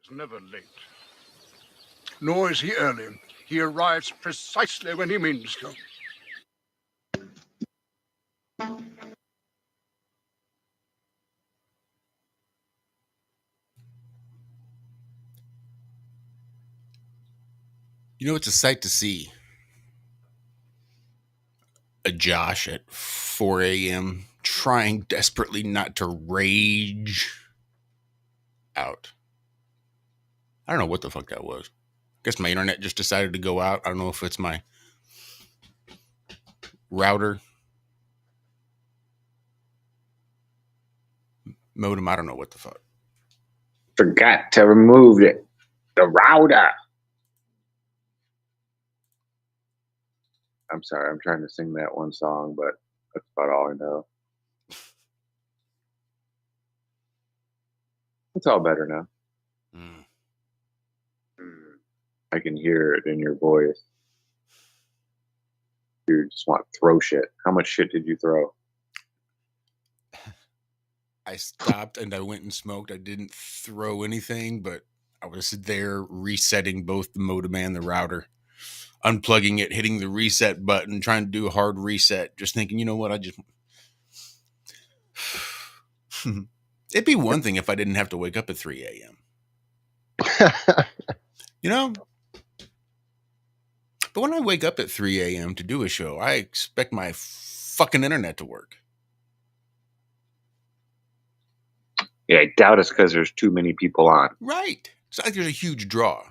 Never late. Nor is he early. He arrives precisely when he means to. You know, it's a sight to see a Josh at 4 a.m. trying desperately not to rage out. I don't know what the fuck that was. I guess my internet just decided to go out. I don't know if it's my router modem. I don't know what the fuck. Forgot to remove the router. I'm sorry, I'm trying to sing that one song, but that's about all I know. It's all better now. I can hear it in your voice. You just want to throw shit. How much shit did you throw? I stopped and I went and smoked. I didn't throw anything, but I was there resetting both the modem and the router, unplugging it, hitting the reset button, trying to do a hard reset, just thinking, you know what, it'd be one thing if I didn't have to wake up at 3 a.m. You know? But when I wake up at 3 a.m. to do a show, I expect my fucking internet to work. Yeah, I doubt it's because there's too many people on. Right. It's not like there's a huge draw.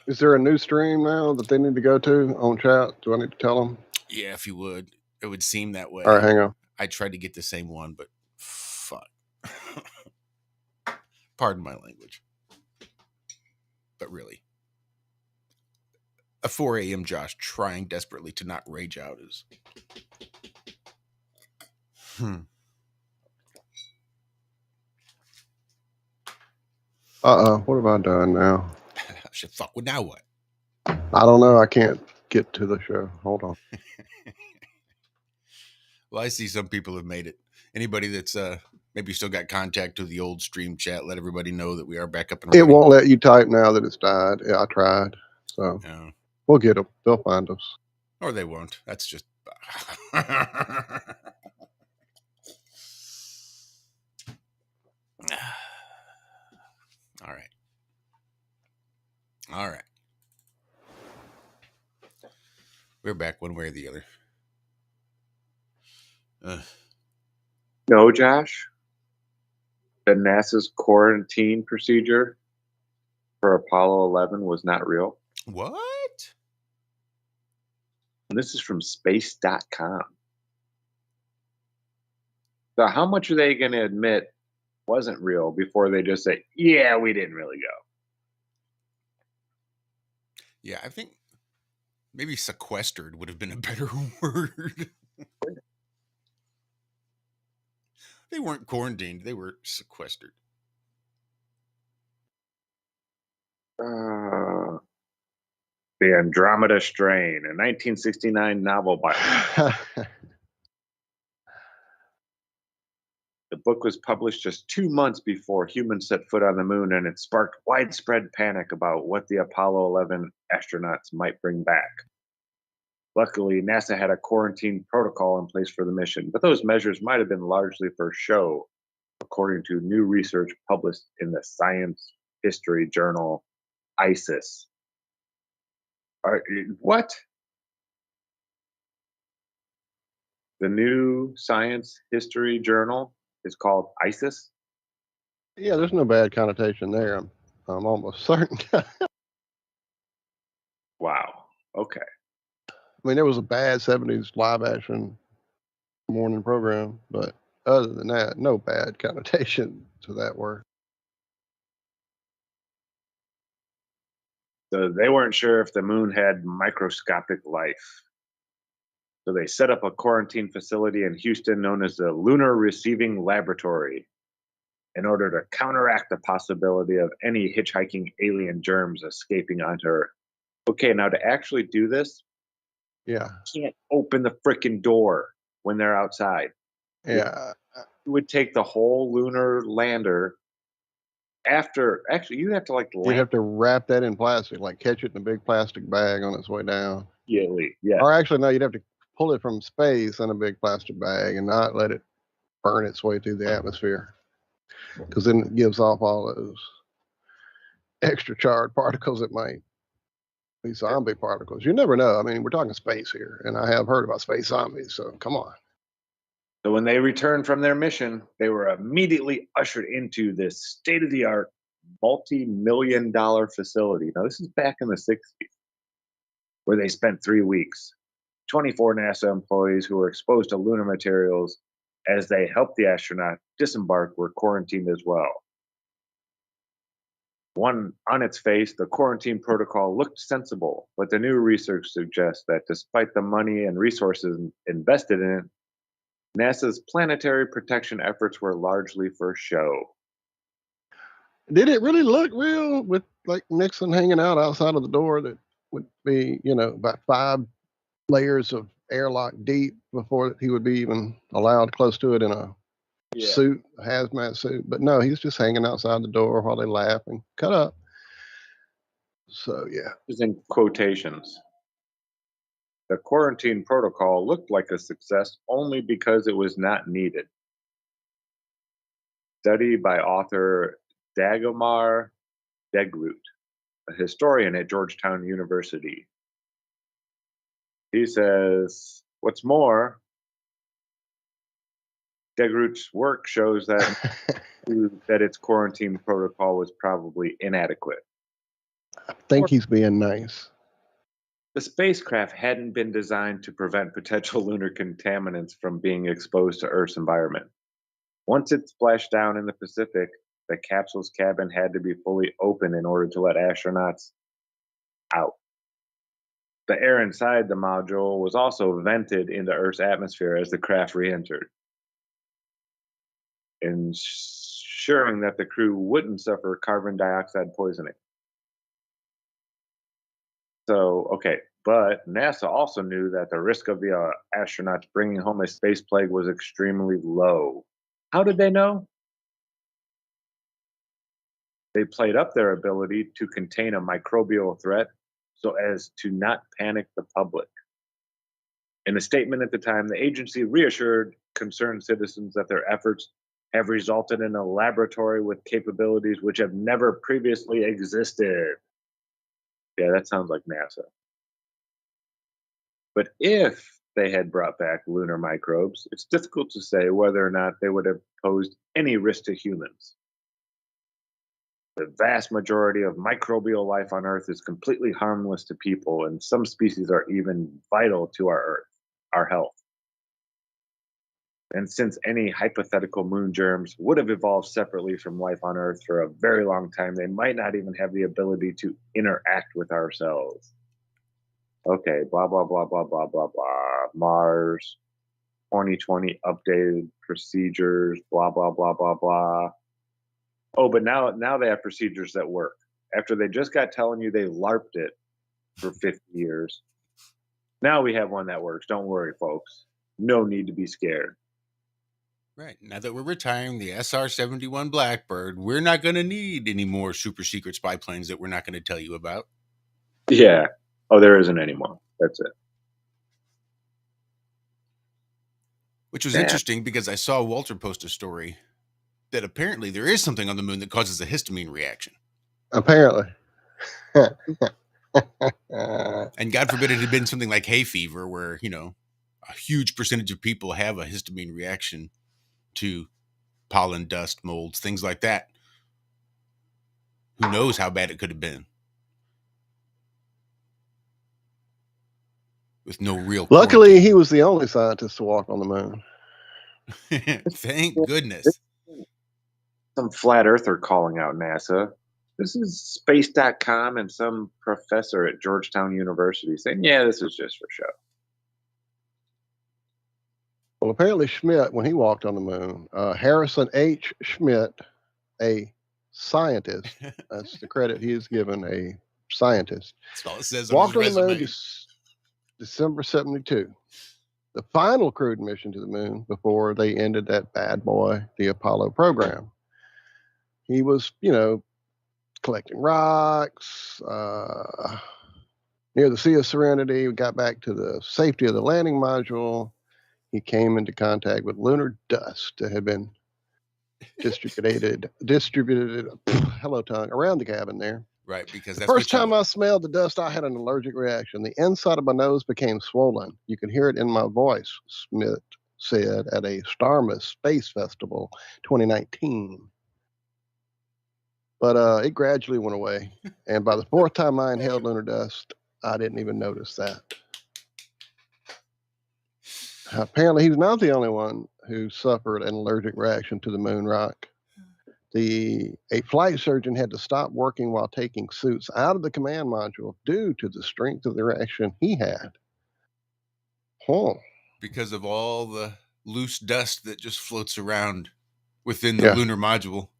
Is there a new stream now that they need to go to on chat? Do I need to tell them? Yeah, if you would. It would seem that way. All right, hang on. I tried to get the same one, but fuck. Pardon my language. But really. A 4 a.m. Josh trying desperately to not rage out is... What have I done now? Shit, fuck. Well, now what? I don't know. I can't get to the show. Hold on. Well, I see some people have made it. Anybody that's maybe still got contact to the old stream chat, let everybody know that we are back up and running. It won't let you type now that it's died. Yeah, I tried. So we'll get them. They'll find us. Or they won't. That's just... All right. All right. We're back one way or the other. No, Josh. The NASA's quarantine procedure for Apollo 11 was not real. What? And this is from space.com. So how much are they going to admit wasn't real before they just say, yeah, we didn't really go? Yeah, I think maybe sequestered would have been a better word. They weren't quarantined. They were sequestered. The Andromeda Strain, a 1969 novel by... The book was published just 2 months before humans set foot on the moon, and it sparked widespread panic about what the Apollo 11 astronauts might bring back. Luckily, NASA had a quarantine protocol in place for the mission, but those measures might have been largely for show, according to new research published in the science history journal ISIS. What? The new science history journal is called ISIS? Yeah, there's no bad connotation there. I'm almost certain. Wow. Okay. I mean, it was a bad 70s live action morning program, but other than that, no bad connotation to that word. So they weren't sure if the moon had microscopic life. So they set up a quarantine facility in Houston known as the Lunar Receiving Laboratory in order to counteract the possibility of any hitchhiking alien germs escaping onto Earth. Okay, now to actually do this, Yeah. you can't open the freaking door when they're outside. Yeah. It would take the whole lunar lander actually you'd have to like You'd land have to wrap that in plastic, like catch it in a big plastic bag on its way down. immediately. Yeah. Or actually, no, you'd have to pull it from space in a big plastic bag and not let it burn its way through the atmosphere, because then it gives off all those extra charged particles that might be zombie particles. You never know. I mean, we're talking space here, and I have heard about space zombies, so come on. So when they returned from their mission, they were immediately ushered into this state-of-the-art, multi-million-dollar facility. Now, this is back in the 60s, where they spent 3 weeks. 24 NASA employees who were exposed to lunar materials as they helped the astronaut disembark were quarantined as well. On its face, the quarantine protocol looked sensible, but the new research suggests that despite the money and resources invested in it, NASA's planetary protection efforts were largely for show. Did it really look real with like Nixon hanging out outside of the door that would be, about 5 layers of airlock deep before he would be even allowed close to it in a suit, a hazmat suit? But no, he's just hanging outside the door while they laugh and cut up. So, yeah. This is in quotations. The quarantine protocol looked like a success only because it was not needed. Study by author Dagomar Degroot, a historian at Georgetown University. He says, what's more, Degroot's work shows that its quarantine protocol was probably inadequate. I think he's being nice. The spacecraft hadn't been designed to prevent potential lunar contaminants from being exposed to Earth's environment. Once it splashed down in the Pacific, the capsule's cabin had to be fully open in order to let astronauts out. The air inside the module was also vented into Earth's atmosphere as the craft re-entered, ensuring that the crew wouldn't suffer carbon dioxide poisoning. So, okay, but NASA also knew that the risk of the astronauts bringing home a space plague was extremely low. How did they know? They played up their ability to contain a microbial threat so as to not panic the public. In a statement at the time, the agency reassured concerned citizens that their efforts have resulted in a laboratory with capabilities which have never previously existed. Yeah, that sounds like NASA. But if they had brought back lunar microbes, it's difficult to say whether or not they would have posed any risk to humans. The vast majority of microbial life on Earth is completely harmless to people, and some species are even vital to our Earth, our health. And since any hypothetical moon germs would have evolved separately from life on Earth for a very long time, they might not even have the ability to interact with ourselves. Okay, blah, blah, blah, blah, blah, blah, blah. Mars, 2020 updated procedures, blah, blah, blah, blah, blah. Oh, but now they have procedures that work. After they just got telling you they LARPed it for 50 years, now we have one that works. Don't worry, folks. No need to be scared. Right. Now that we're retiring the SR-71 Blackbird, we're not going to need any more super secret spy planes that we're not going to tell you about. Yeah. Oh, there isn't anymore. That's it. Which was interesting because I saw Walter post a story that apparently there is something on the moon that causes a histamine reaction. Apparently. And God forbid it had been something like hay fever where, a huge percentage of people have a histamine reaction to pollen, dust, molds, things like that. Who knows how bad it could have been? With no real Luckily, he was the only scientist to walk on the moon. Thank goodness. Some flat earther calling out NASA. This is space.com and some professor at Georgetown University saying, yeah, this is just for show. Well, apparently Schmidt, when he walked on the moon, Harrison H. Schmidt, a scientist, that's the credit he is given, a scientist, That's all it says on walked on his the moon resume. December 72. The final crewed mission to the moon before they ended that bad boy, the Apollo program. He was, collecting rocks near the Sea of Serenity. We got back to the safety of the landing module. He came into contact with lunar dust that had been distributed hello tongue around the cabin there. Right, because The that's first what you time I want. smelled the dust, I had an allergic reaction. The inside of my nose became swollen. You could hear it in my voice, Smith said at a Starmus Space Festival 2019. But it gradually went away. And by the fourth time I inhaled lunar dust, I didn't even notice that. Apparently, he's not the only one who suffered an allergic reaction to the moon rock. A flight surgeon had to stop working while taking suits out of the command module due to the strength of the reaction he had. Huh. Because of all the loose dust that just floats around within the Yeah. lunar module,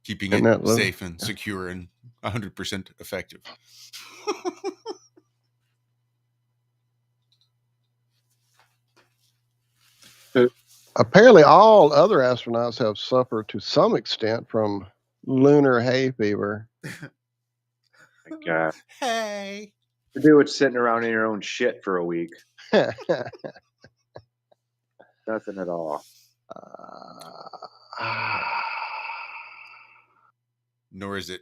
keeping Isn't it that little? safe and secure and 100% effective. Apparently, all other astronauts have suffered to some extent from lunar hay fever. My God. Hey. To do it sitting around in your own shit for a week. Nothing at all. Nor is it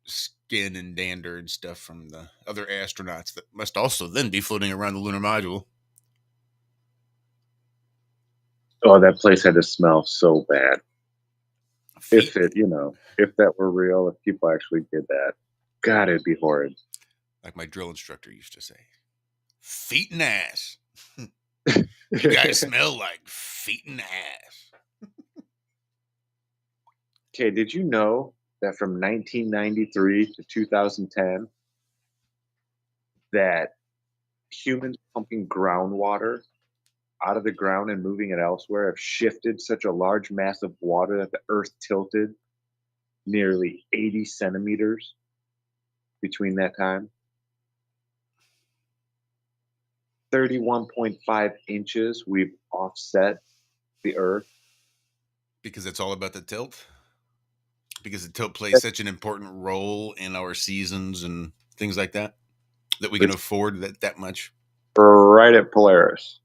skin and dander and stuff from the other astronauts that must also then be floating around the lunar module. Oh, that place had to smell so bad. Feet, If that were real, if people actually did that, God, it'd be horrid. like my drill instructor used to say, feet and ass. You guys smell like feet and ass. Okay, did you know that from 1993 to 2010, that humans pumping groundwater out of the ground and moving it elsewhere have shifted such a large mass of water that the Earth tilted nearly 80 centimeters between that time? 31.5 inches we've offset the Earth. Because it's all about the tilt. Because the tilt plays such an important role in our seasons and things like that we can afford that much. Right at Polaris.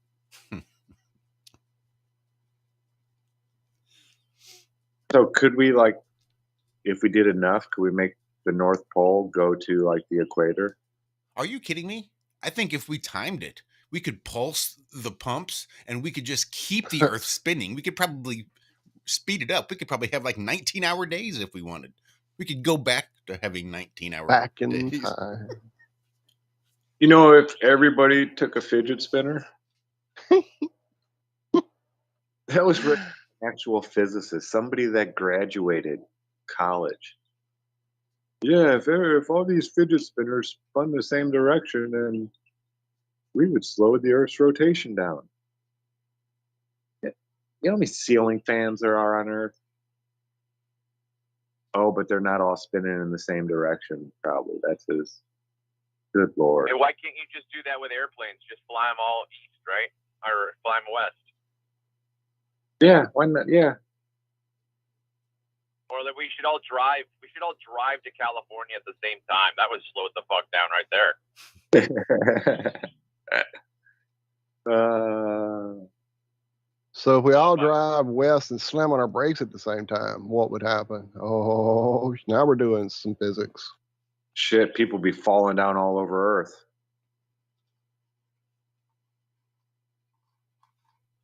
So could we, if we did enough, could we make the North Pole go to the equator? Are you kidding me? I think if we timed it, we could pulse the pumps and we could just keep the Earth spinning. We could probably speed it up. We could probably have 19-hour days if we wanted. We could go back to having 19-hour Back in days. time. If everybody took a fidget spinner, that was written by an actual physicist, somebody that graduated college. Yeah, if all these fidget spinners spun the same direction, then we would slow the Earth's rotation down. You know how many ceiling fans there are on Earth? Oh, but they're not all spinning in the same direction, probably. That's his. Good Lord. Hey, why can't you just do that with airplanes? Just fly them all east, right? Or fly them west? Yeah, why not? Yeah. Or that we should all drive. We should all drive to California at the same time. That would slow it the fuck down right there. So if we all drive west and slam on our brakes at the same time, what would happen? Oh, now we're doing some physics. Shit, people be falling down all over Earth.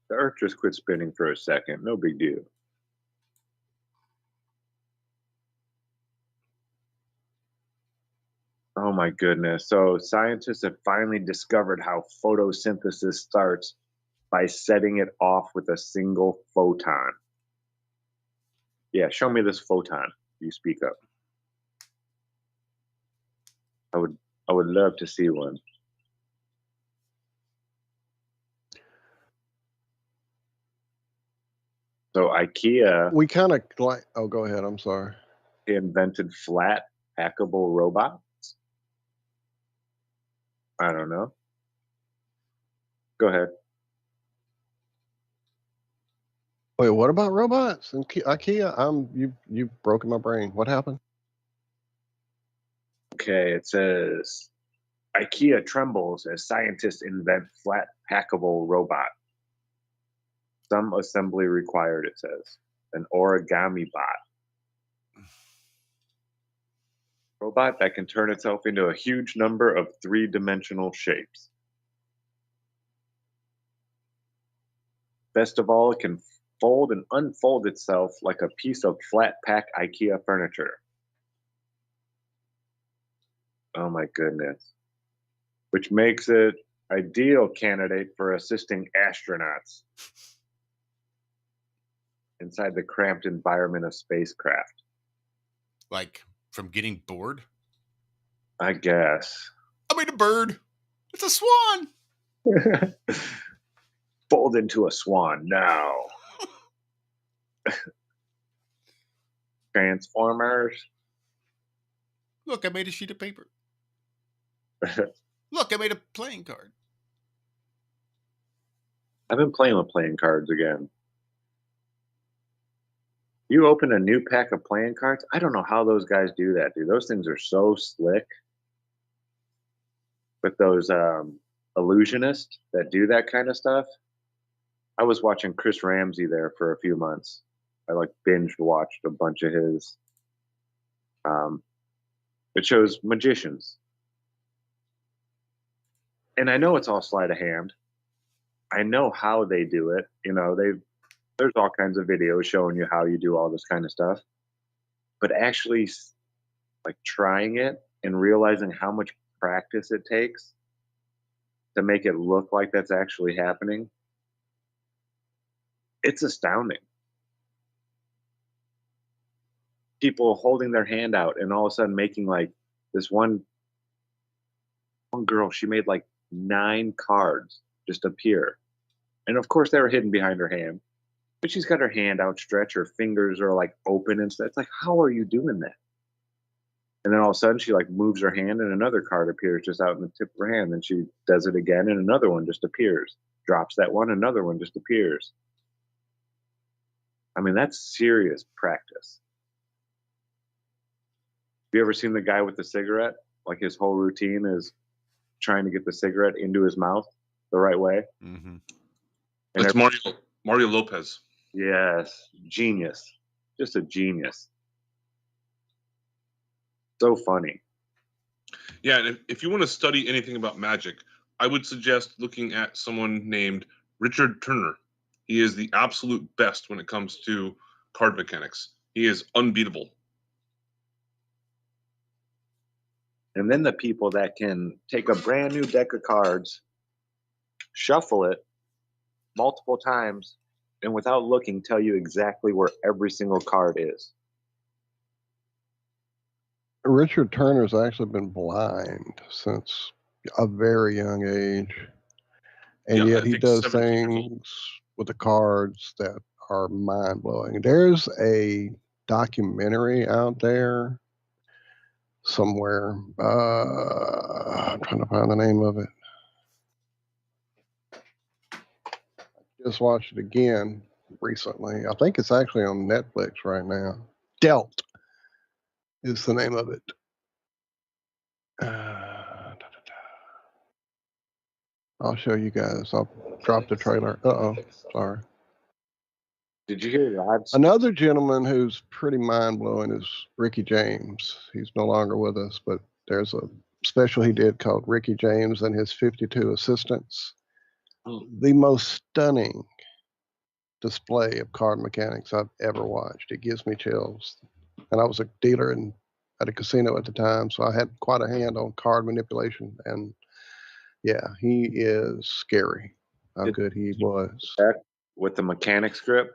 The Earth just quit spinning for a second. No big deal. Oh my goodness. So scientists have finally discovered how photosynthesis starts by setting it off with a single photon. Yeah, show me this photon you speak of. I would love to see one. So IKEA We kind of like. Oh, go ahead. I'm sorry. invented flat, hackable robots. I don't know. Go ahead. Wait, what about robots and IKEA? You've broken my brain. What happened? Okay, it says IKEA trembles as scientists invent flat, hackable robot. Some assembly required, it says. An origami bot. Robot that can turn itself into a huge number of three-dimensional shapes. Best of all, it can fold and unfold itself like a piece of flat-pack IKEA furniture. Oh my goodness. Which makes it ideal candidate for assisting astronauts inside the cramped environment of spacecraft. Like from getting bored? I guess. I made a bird. It's a swan. Fold into a swan now. Transformers. Look, I made a sheet of paper. Look, I made a playing card. I've been playing with playing cards again. You open a new pack of playing cards? I don't know how those guys do that, dude. Those things are so slick. With those illusionists that do that kind of stuff. I was watching Chris Ramsey there for a few months. I like binge watched a bunch of his. It shows magicians. And I know it's all sleight of hand. I know how they do it. You know, there's all kinds of videos showing you how you do all this kind of stuff. But actually, like trying it and realizing how much practice it takes to make it look like that's actually happening, it's astounding. People holding their hand out and all of a sudden making like this one girl, she made like 9 cards just appear. And of course they were hidden behind her hand. But she's got her hand outstretched, her fingers are like open and stuff. It's like, how are you doing that? And then all of a sudden she like moves her hand and another card appears just out in the tip of her hand. Then she does it again and another one just appears. Drops that one, another one just appears. I mean, that's serious practice. Have you ever seen the guy with the cigarette? Like his whole routine is trying to get the cigarette into his mouth the right way. Mm-hmm. That's Mario Lopez. Yes, genius. Just a genius. So funny. Yeah, and if you want to study anything about magic, I would suggest looking at someone named Richard Turner. He is the absolute best when it comes to card mechanics. He is unbeatable. And then the people that can take a brand new deck of cards, shuffle it multiple times, and without looking, tell you exactly where every single card is. Richard Turner's actually been blind since a very young age. And Yeah, I yet he think does 17 years old. things with the cards that are mind blowing. There's a documentary out there somewhere. I'm trying to find the name of it. Just watched it again recently. I think it's actually on Netflix right now. Dealt is the name of it. I'll show you guys. I'll drop the trailer. Sorry. Did you hear that? Another gentleman who's pretty mind blowing is Ricky James. He's no longer with us, but there's a special he did called Ricky James and his 52 Assistants. The most stunning display of card mechanics I've ever watched. It gives me chills. And I was a dealer at a casino at the time, so I had quite a hand on card manipulation. And yeah, he is scary how good he was. With the mechanics grip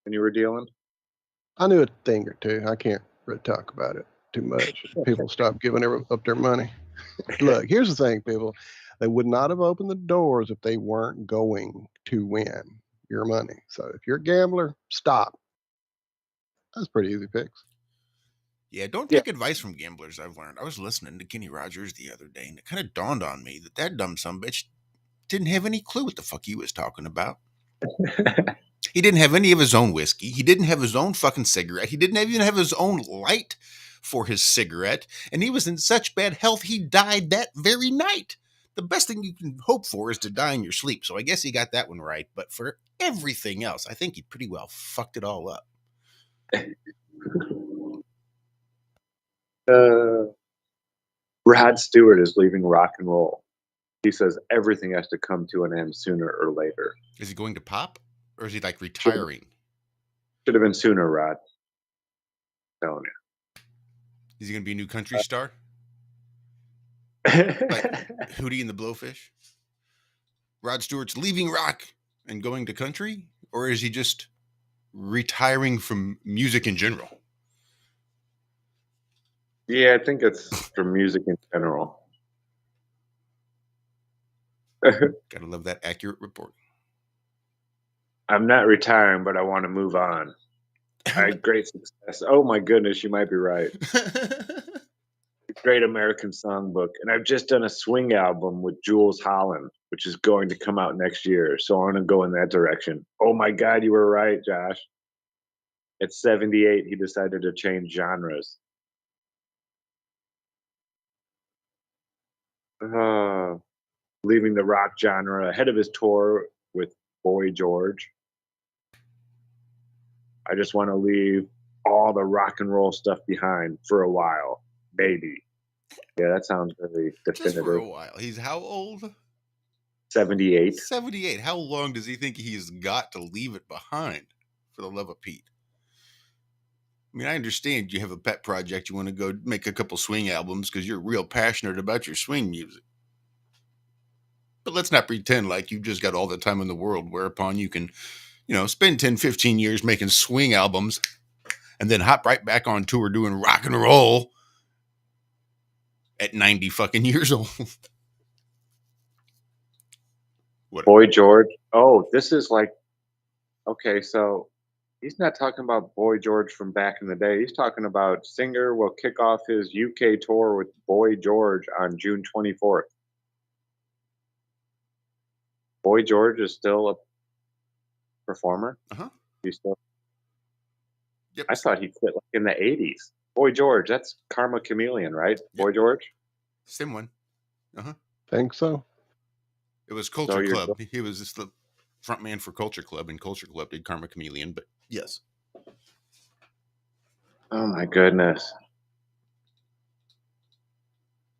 when you were dealing? I knew a thing or two. I can't really talk about it too much. People stop giving up their money. Look, here's the thing, people. They would not have opened the doors if they weren't going to win your money. So if you're a gambler, stop. That's a pretty easy fix. Yeah, don't take advice from gamblers, I've learned. I was listening to Kenny Rogers the other day, and it kind of dawned on me that dumb sumbitch didn't have any clue what the fuck he was talking about. He didn't have any of his own whiskey. He didn't have his own fucking cigarette. He didn't even have his own light for his cigarette. And he was in such bad health, he died that very night. The best thing you can hope for is to die in your sleep. So I guess he got that one right. But for everything else, I think he pretty well fucked it all up. Rod Stewart is leaving rock and roll. He says everything has to come to an end sooner or later. Is he going to pop? Or is he like retiring? Should have been sooner, Rod. I'm telling you. Is he going to be a new country star? Like Hootie and the Blowfish? Rod Stewart's leaving rock and going to country? Or is he just retiring from music in general? Yeah, I think it's from music in general. Gotta love that accurate reporting. I'm not retiring, but I want to move on. I had great success. Oh my goodness, you might be right. Great American Songbook. And I've just done a swing album with Jules Holland, which is going to come out next year. So I want to go in that direction. Oh my God, you were right, Josh. At 78, he decided to change genres. Leaving the rock genre ahead of his tour with Boy George. I just want to leave all the rock and roll stuff behind for a while, maybe. Yeah, that sounds really definitive. Just for a while. He's how old? 78. 78. How long does he think he's got to leave it behind, for the love of Pete? I mean, I understand you have a pet project. You want to go make a couple swing albums because you're real passionate about your swing music. But let's not pretend like you've just got all the time in the world, whereupon you can, spend 10, 15 years making swing albums and then hop right back on tour doing rock and roll at 90 fucking years old. Boy George. Oh, this is like, okay, so he's not talking about Boy George from back in the day. He's talking about singer will kick off his UK tour with Boy George on June 24th. Boy George is still a performer. He's still. Yep. I thought he quit like in the 80s. Boy George, that's Karma Chameleon, right? Yep. Boy George. Same one. Think so. It was Culture Club. He was just the front man for Culture Club, and Culture Club did Karma Chameleon. But yes. Oh my goodness.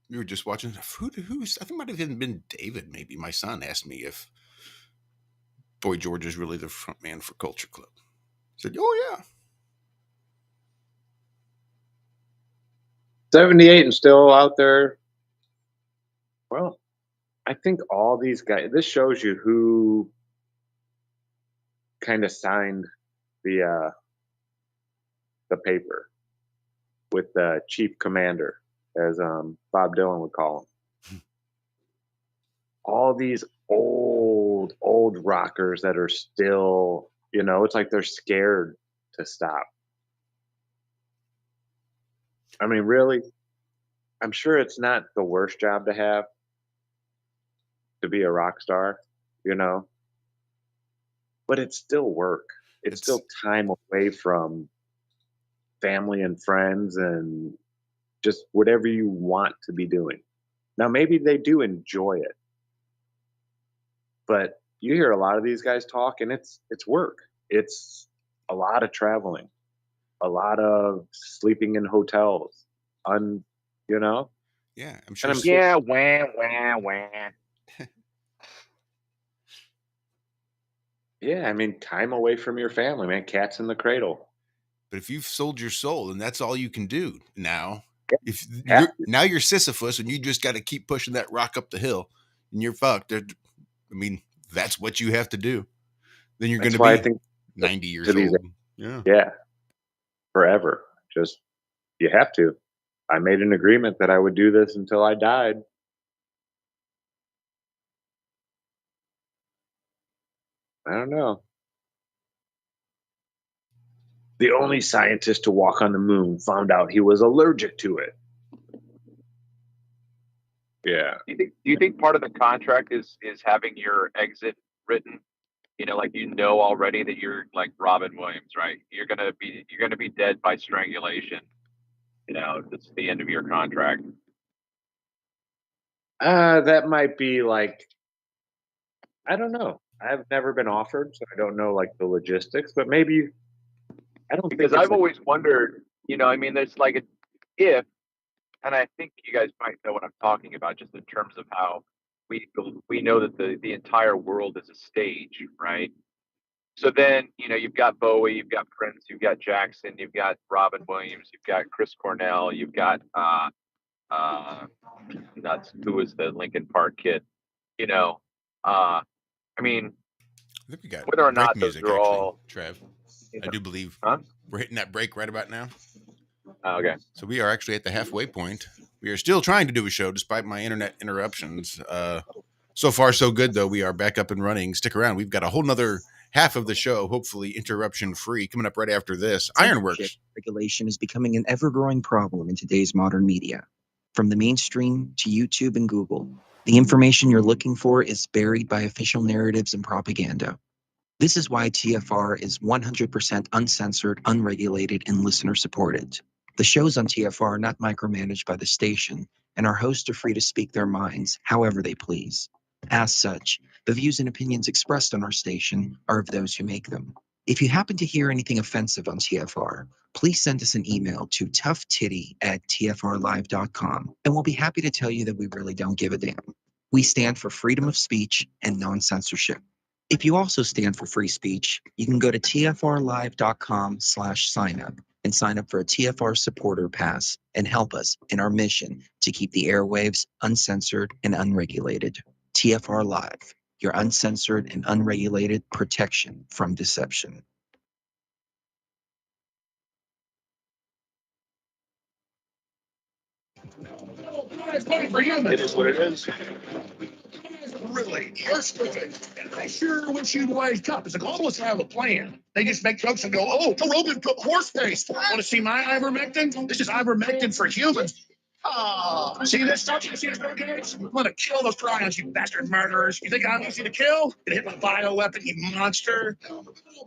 We were just watching. Who's? I think it might have even been David. Maybe my son asked me if Boy George is really the front man for Culture Club. I said, "Oh yeah." 78 and still out there. Well, I think all these guys. This shows you who kind of signed the paper with the chief commander, as Bob Dylan would call him. All these old rockers that are still, it's like they're scared to stop. I mean, really, I'm sure it's not the worst job to have, to be a rock star, but it's still work. It's still time away from family and friends and just whatever you want to be doing. Now, maybe they do enjoy it, but you hear a lot of these guys talk, and it's work. It's a lot of traveling, a lot of sleeping in hotels, Yeah, I'm sure. Yeah, wah. Yeah, I mean, time away from your family, man. Cats in the cradle. But if you've sold your soul and that's all you can do now, Yeah. now you're Sisyphus and you just got to keep pushing that rock up the hill, and you're fucked. I mean, that's what you have to do. Then you're going to be 90 years old. Yeah, forever. Just you have to. I made an agreement that I would do this until I died. I don't know. The only scientist to walk on the moon found out he was allergic to it. Yeah. Do you think part of the contract is having your exit written? You know, like already that you're like Robin Williams, right? You're gonna be dead by strangulation. You know, it's the end of your contract. That might be like, I don't know. I've never been offered, so I don't know like the logistics, but maybe I don't Because think I've always wondered, I mean, there's like if, and I think you guys might know what I'm talking about, just in terms of how we know that the entire world is a stage, right? So then, you've got Bowie, you've got Prince, you've got Jackson, you've got Robin Williams, you've got Chris Cornell, you've got that's who was the Linkin Park kid. I mean, I think we got whether or break not those music, are actually, all, Trev. I do believe huh? we're hitting that break right about now. Oh, okay. So we are actually at the halfway point. We are still trying to do a show despite my internet interruptions. So far, so good, though. We are back up and running. Stick around. We've got a whole nother half of the show, hopefully interruption free, coming up right after this. Ironworx. Regulation is becoming an ever-growing problem in today's modern media. From the mainstream to YouTube and Google, the information you're looking for is buried by official narratives and propaganda. This is why TFR is 100% uncensored, unregulated, and listener-supported. The shows on TFR are not micromanaged by the station, and our hosts are free to speak their minds however they please. As such, the views and opinions expressed on our station are of those who make them. If you happen to hear anything offensive on TFR, please send us an email to toughtitty@tfrlive.com, and we'll be happy to tell you that we really don't give a damn. We stand for freedom of speech and non-censorship. If you also stand for free speech, you can go to tfrlive.com/signup and sign up for a TFR supporter pass and help us in our mission to keep the airwaves uncensored and unregulated. TFR Live, your uncensored and unregulated protection from deception. It is what it is. Really, you're stupid. And I sure wish you'd wake up. As the globalists have a plan. They just make jokes and go, oh, Joe Rogan took horse face. Want to see my ivermectin? This is ivermectin for humans. Oh, see this stuff? You see this games? I'm gonna kill those Bryans, you bastard murderers. You think I'm easy to kill? Gonna hit my bioweapon, you monster.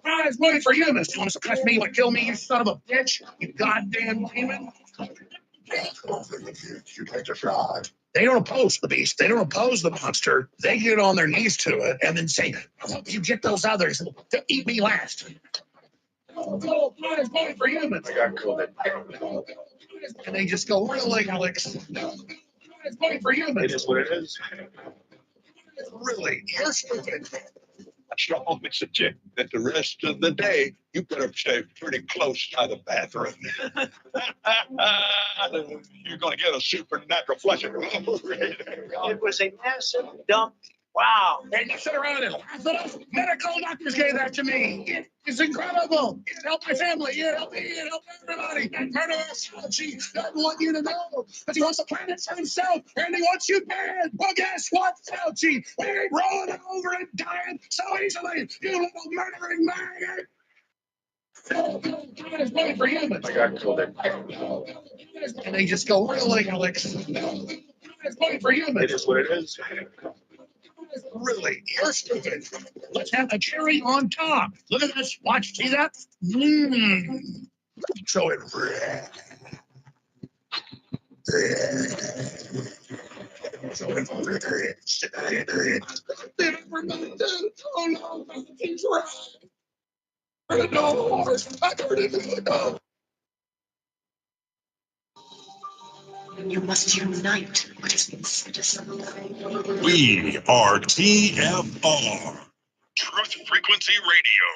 Prize money for humans. You want to suppress me? You want to kill me, you son of a bitch? You goddamn demon. You take a shot. They don't oppose the beast. They don't oppose the monster. They get on their knees to it and then say, I hope you get those others to eat me last. Oh, prize money for humans. I got cool. And they just go, really, Alex? Prize money for humans. It is what it is. Really, you're stupid. I strongly suggest that the rest of the day you better stay pretty close by the bathroom. You're going to get a supernatural flushing. It was a massive dump. Wow. And you sit around and laugh at us? Medical doctors gave that to me. It's incredible. It helped my family. It helped me. It helped everybody. Murderous Fauci doesn't want you to know because he wants the planet for himself and he wants you dead. Well, guess what, Fauci? We ain't rolling over and dying so easily. You little murdering maggot. It's money for humans. I got killed. And they just go, really, Alex? It's money for humans. It is what it is. Really, you're stupid. Let's have a cherry on top. Look at this. Watch, see that? So it. So oh no, he's right. No, I heard it. No. You must unite what has been citizen. We are TFR, Truth Frequency Radio.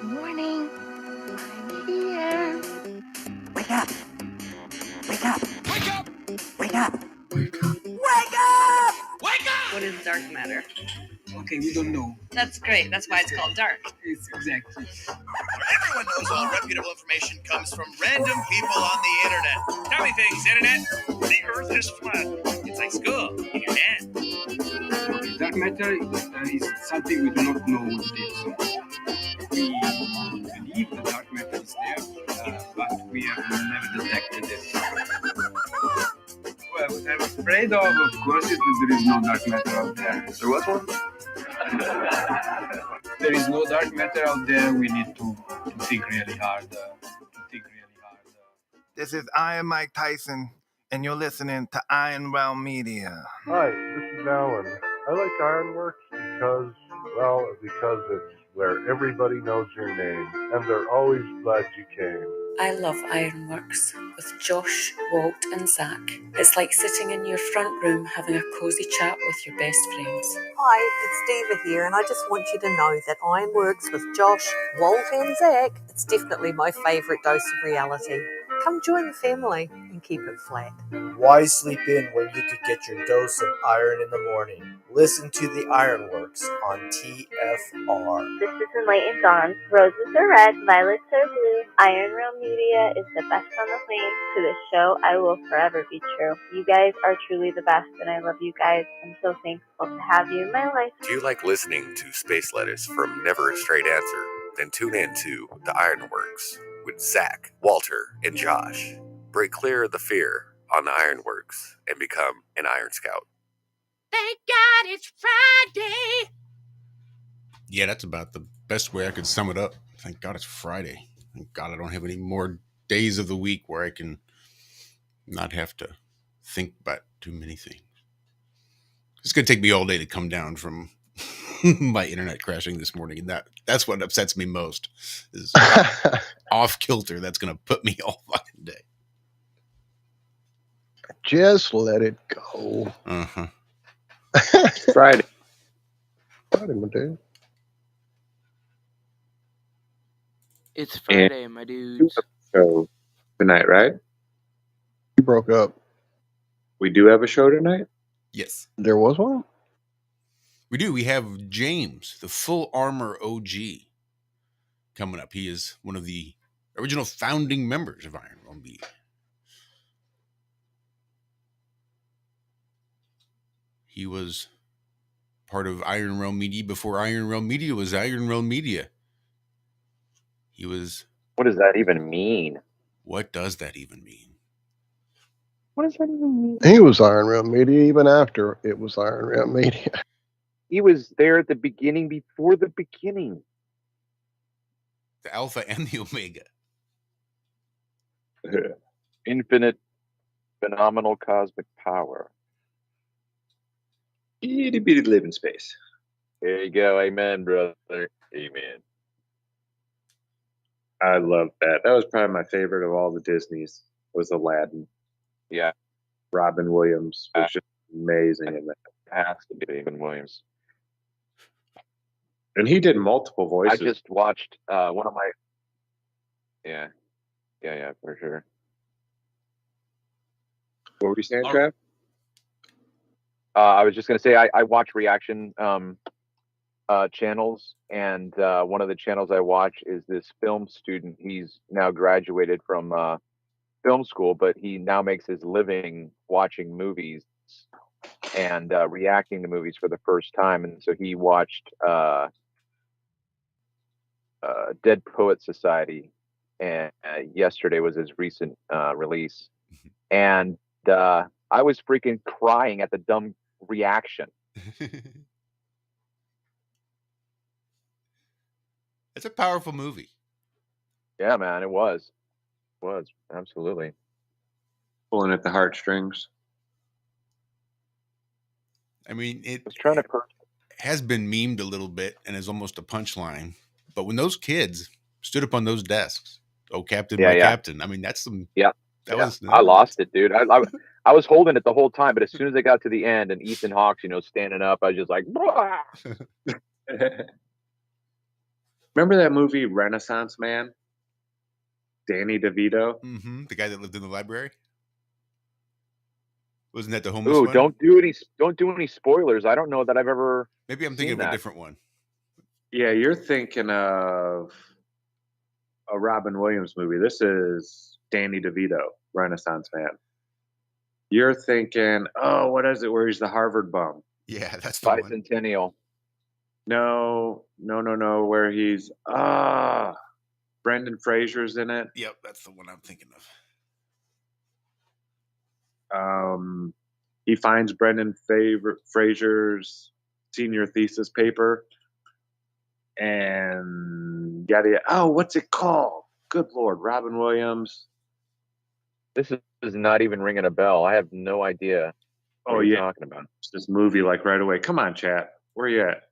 Morning. I'm here. Wake up. Wake up. Wake up! Wake up. Wake up! Wake up! Wake up! What is dark matter? Okay, we don't know. That's great. That's why it's called dark. It's exactly. Everyone knows all reputable information comes from random people on the internet. Tell me things, internet. The earth is flat. It's like school in your hand. Okay, dark matter is something we do not know what it is. We believe the dark matter is there, but we have never detected it. Well, what I'm afraid of course, is that there is no dark matter out there. There was one? There is no dark matter out there. We need to think really hard. This is Iron Mike Tyson, and you're listening to Iron Realm Media. Hi, this is Alan. I like Ironworx because it's where everybody knows your name, and they're always glad you came. I love Ironworx with Josh, Walt and Zach. It's like sitting in your front room having a cosy chat with your best friends. Hi, it's Diva here, and I just want you to know that Ironworx with Josh, Walt and Zach, it's definitely my favourite dose of reality. Come join the family and keep it flat. Why sleep in when you could get your dose of iron in the morning? Listen to the Ironworx on TFR. This is Enlightened Dawn. Roses are red, violets are blue. Iron Realm Media is the best on the planet. To this show, I will forever be true. You guys are truly the best, and I love you guys. I'm so thankful to have you in my life. Do you like listening to space letters from Never a Straight Answer? Then tune in to the Ironworx with Zach, Walter, and Josh. Break clear of the fear on the Ironworx and become an Iron Scout. Thank God it's Friday. Yeah, that's about the best way I could sum it up. Thank God it's Friday. Thank God I don't have any more days of the week where I can not have to think about too many things. It's going to take me all day to come down from my internet crashing this morning, and that's what upsets me most is off kilter. That's going to put me all fucking day. Just let it go. Uh-huh. Friday, my dude. It's Friday, my dudes. So tonight, right? You broke up. We do have a show tonight? Yes. There was one? We do. We have James, the Full Armor OG, coming up. He is one of the original founding members of Iron Realm Media. He was part of Iron Realm Media before Iron Realm Media was Iron Realm Media. He was... What does that even mean? What does that even mean? What does that even mean? He was Iron Realm Media even after it was Iron Realm Media. He was there at the beginning before the beginning. The Alpha and the Omega. Infinite, phenomenal cosmic power. Itty bitty live in space. There you go. Amen, brother. Amen. I love that. That was probably my favorite of all the Disneys, was Aladdin. Yeah. Robin Williams was just amazing in that. Has to be Robin Williams. And he did multiple voices. I just watched one of my... Yeah, for sure. What were you saying, Trav? I was just going to say, I watch reaction channels, and one of the channels I watch is this film student. He's now graduated from film school, but he now makes his living watching movies and reacting to movies for the first time. And so he watched Dead Poet Society, and yesterday was his recent release. And I was freaking crying at the dumb reaction. It's a powerful movie. Yeah, man, it was absolutely pulling at the heartstrings. I mean, it has been memed a little bit and is almost a punchline. But when those kids stood up on those desks, "Oh, Captain, my Captain," I mean, that's some. Yeah. That was. I lost it, dude. I was holding it the whole time, but as soon as I got to the end and Ethan Hawke's, standing up, I was just like, Remember that movie Renaissance Man? Danny DeVito. Mm-hmm. The guy that lived in the library. Wasn't that the homeless Ooh, one? don't do any spoilers. I don't know that I've ever. Maybe I'm seen thinking of that. a different one. Yeah, you're thinking of a Robin Williams movie. This is Danny DeVito, Renaissance Man. You're thinking, oh, what is it? Where he's the Harvard bum? Yeah, that's the one. Bicentennial. No. Where he's Brendan Fraser's in it. Yep, that's the one I'm thinking of. He finds Brendan Fraser's senior thesis paper, and what's it called? Good Lord, Robin Williams. This is not even ringing a bell. I have no idea what you're talking about. It's this movie like right away. Come on, chat. Where you at?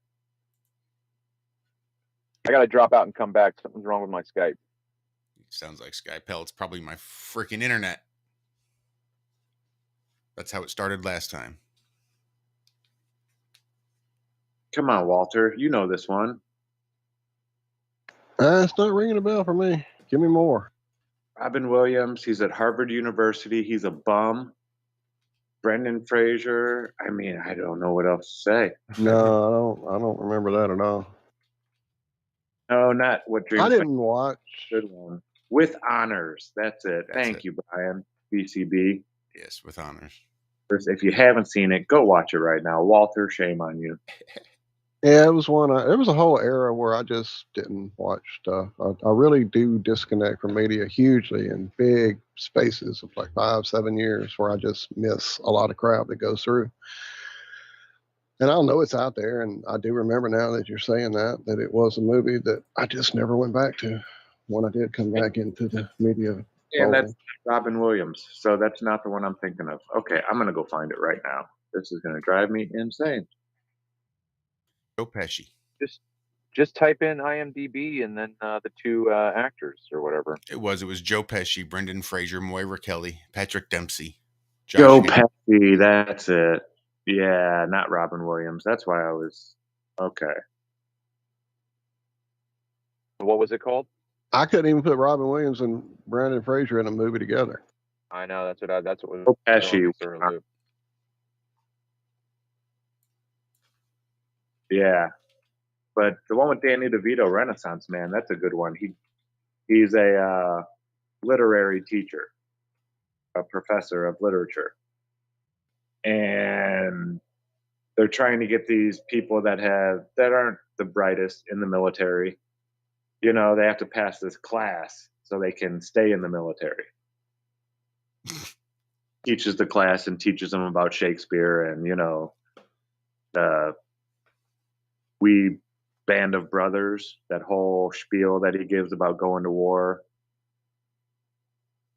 I got to drop out and come back. Something's wrong with my Skype. Sounds like Skype. Hell, it's probably my freaking internet. That's how it started last time. Come on, Walter. You know this one. It's not ringing a bell for me. Give me more. Robin Williams. He's at Harvard University. He's a bum. Brendan Fraser. I mean, I don't know what else to say. No, I don't remember that at all. No, not what Dreams. I didn't watch. Good one. With honors. That's it. Thank you, Brian. BCB. Yes, with honors. If you haven't seen it, go watch it right now. Walter, shame on you. Yeah, it was one. There was a whole era where I just didn't watch stuff. I really do disconnect from media hugely in big spaces of like 5-7 years where I just miss a lot of crap that goes through. And I know it's out there, and I do remember now that you're saying that it was a movie that I just never went back to when I did come back into the media. And that's Robin Williams. So that's not the one I'm thinking of. Okay, I'm going to go find it right now. This is going to drive me insane. Joe Pesci. Just type in IMDb and then the two actors or whatever. It was Joe Pesci, Brendan Fraser, Moira Kelly, Patrick Dempsey. Joe Pesci, that's it. Yeah, not Robin Williams. That's why I was okay. What was it called? I couldn't even put Robin Williams and Brendan Fraser in a movie together. I know that's what was. Joe Pesci. Yeah, but the one with Danny DeVito, Renaissance Man, that's a good one. He's a literary teacher, a professor of literature, and they're trying to get these people that aren't the brightest in the military. You know, they have to pass this class so they can stay in the military. Teaches the class and teaches them about Shakespeare and, you know, We Band of Brothers, that whole spiel that he gives about going to war.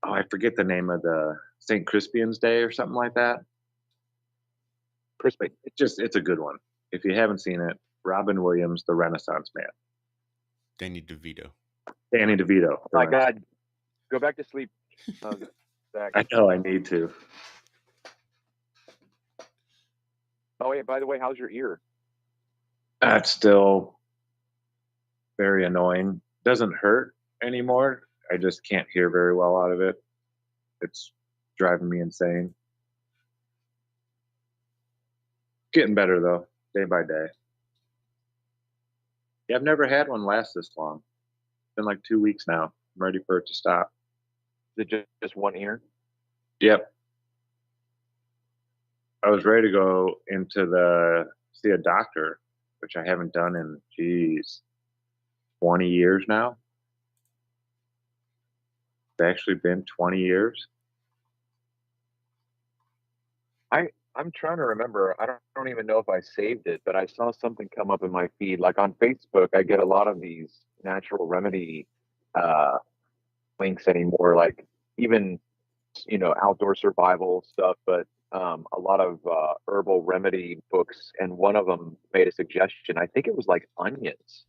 Oh, I forget the name of the St. Crispian's Day or something like that. Crispy. It's a good one. If you haven't seen it, Robin Williams, The Renaissance Man. Danny DeVito. Oh my God. Go back to sleep. Zach. I know I need to. Oh, yeah, by the way, how's your ear? That's still very annoying. Doesn't hurt anymore. I just can't hear very well out of it. It's driving me insane. Getting better though, day by day. Yeah, I've never had one last this long. It's been like 2 weeks now. I'm ready for it to stop. Is it just one ear? Yep. I was ready to go see a doctor, which I haven't done in 20 years now. It's actually been 20 years. I'm trying to remember. I don't even know if I saved it, but I saw something come up in my feed. Like on Facebook, I get a lot of these natural remedy links anymore, like even, you know, outdoor survival stuff, but a lot of herbal remedy books. And one of them made a suggestion. I think it was like onions.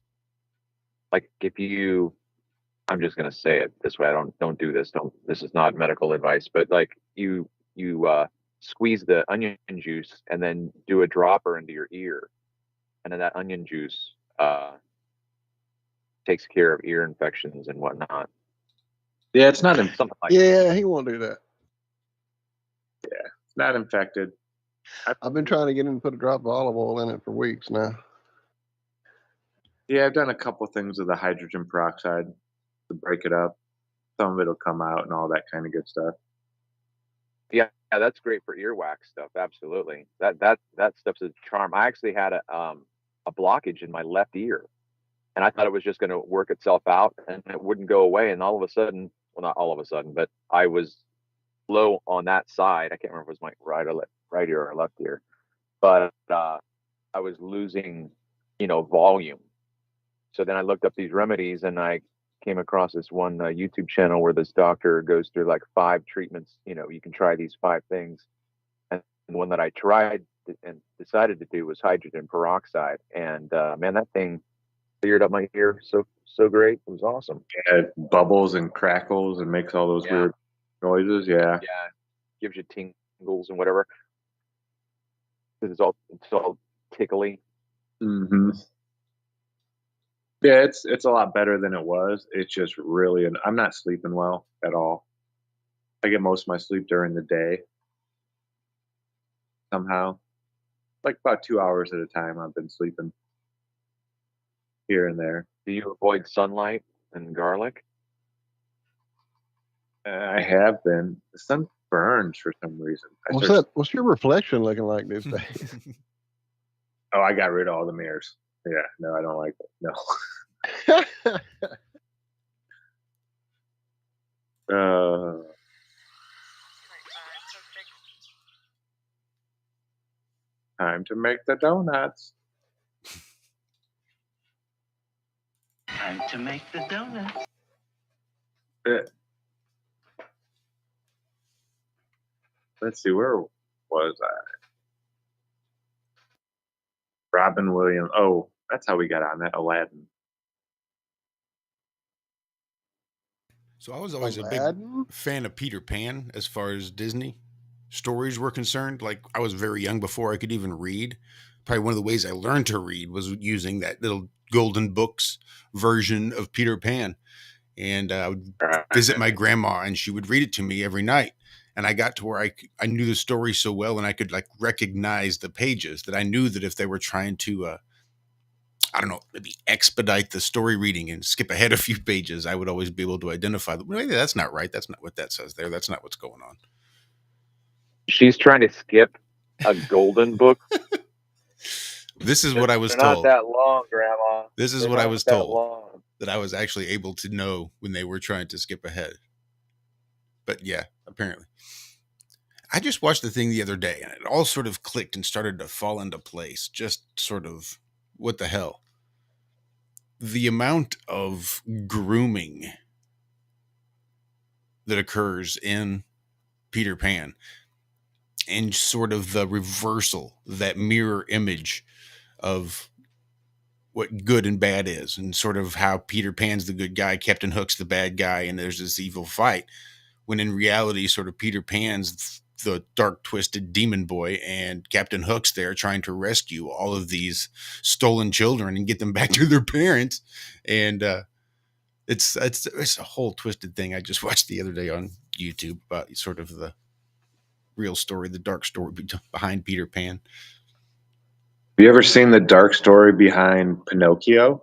Like I'm just going to say it this way. Don't do this. This is not medical advice, but like you squeeze the onion juice and then do a dropper into your ear, and then that onion juice takes care of ear infections and whatnot. Yeah, it's not. Something like Yeah, he won't do that. Yeah, it's not infected. I've been trying to get him to put a drop of olive oil in it for weeks now. Yeah, I've done a couple things with the hydrogen peroxide to break it up. Some of it'll come out and all that kind of good stuff. Yeah, that's great for earwax stuff. Absolutely, that stuff's a charm. I actually had a blockage in my left ear, and I thought it was just going to work itself out, and it wouldn't go away. And all of a sudden, well, not all of a sudden, but I was low on that side. I can't remember if it was my right ear or left ear, but I was losing, volume. So then I looked up these remedies, and I came across this one YouTube channel where this doctor goes through like 5 treatments. You can try these 5 things. And the one that I tried and decided to do was hydrogen peroxide. And man, that thing cleared up my ear so great. It was awesome. Yeah, it bubbles and crackles and makes all those weird noises. Yeah. Yeah. Gives you tingles and whatever. It's all tickly. Mm-hmm. Yeah, it's a lot better than it was. It's just really, and I'm not sleeping well at all. I get most of my sleep during the day. Somehow, like about 2 hours at a time, I've been sleeping here and there. Do you avoid sunlight and garlic? I have been. The sun burns for some reason. What's your reflection looking like these days? Oh, I got rid of all the mirrors. Yeah, no, I don't like it. No. Time to make the donuts. Time to make the donuts. Let's see, where was I? Robin Williams. Oh, that's how we got on that. Aladdin. So I was always a big fan of Peter Pan as far as Disney stories were concerned. Like, I was very young before I could even read. Probably one of the ways I learned to read was using that little golden books version of Peter Pan. And I would visit my grandma, and she would read it to me every night. And I got to where I knew the story so well, and I could like recognize the pages, that I knew that if they were trying to I don't know, maybe expedite the story reading and skip ahead a few pages, I would always be able to identify that. Maybe that's not right. That's not what that says there. That's not what's going on. She's trying to skip a golden book. This is what I was They're told. Not that long, Grandma. This is They're what I not was that told. long. That I was actually able to know when they were trying to skip ahead. But yeah, apparently. I just watched the thing the other day, and it all sort of clicked and started to fall into place. Just sort of, what the hell? The amount of grooming that occurs in Peter Pan, and sort of the reversal, that mirror image of what good and bad is, and sort of how Peter Pan's the good guy, Captain Hook's the bad guy, and there's this evil fight, when in reality, sort of Peter Pan's the dark, twisted demon boy, and Captain Hook's there trying to rescue all of these stolen children and get them back to their parents. And it's a whole twisted thing I just watched the other day on YouTube about sort of the real story, the dark story behind Peter Pan. Have you ever seen the dark story behind Pinocchio?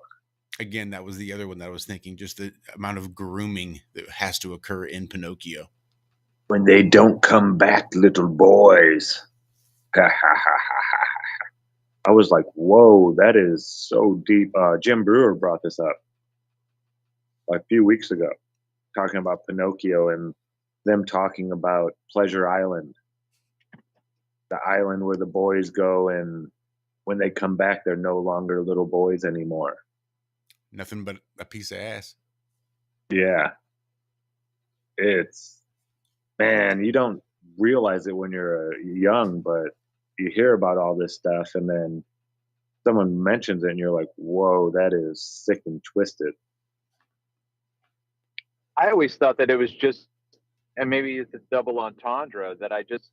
Again, that was the other one that I was thinking, just the amount of grooming that has to occur in Pinocchio. When they don't come back, little boys. I was like, whoa, that is so deep. Jim Brewer brought this up a few weeks ago, talking about Pinocchio and them talking about Pleasure Island, the island where the boys go, and when they come back, they're no longer little boys anymore. Nothing but a piece of ass. Yeah. It's, man, you don't realize it when you're young, but you hear about all this stuff, and then someone mentions it, and you're like, whoa, that is sick and twisted. I always thought that it was just, and maybe it's a double entendre, that I just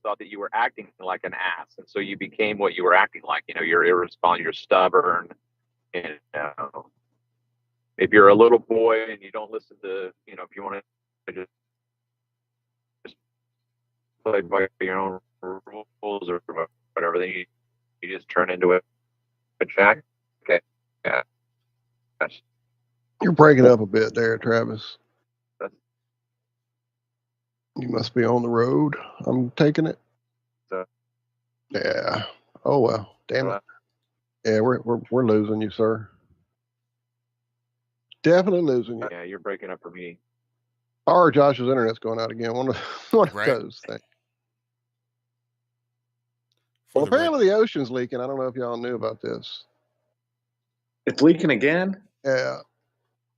thought that you were acting like an ass, and so you became what you were acting like. You're irresponsible, you're stubborn, if you're a little boy and you don't listen to, if you want to just play by your own rules or whatever, then you just turn into a jack. Okay. Yeah. You're breaking up a bit there, Travis. You must be on the road. I'm taking it. Yeah. Oh well. Damn it. Yeah, we're losing you, sir. Definitely losing you. Yeah, you're breaking up for me. Or Josh's internet's going out again. One of those things. Well, apparently the ocean's leaking. I don't know if y'all knew about this. It's leaking again? Yeah.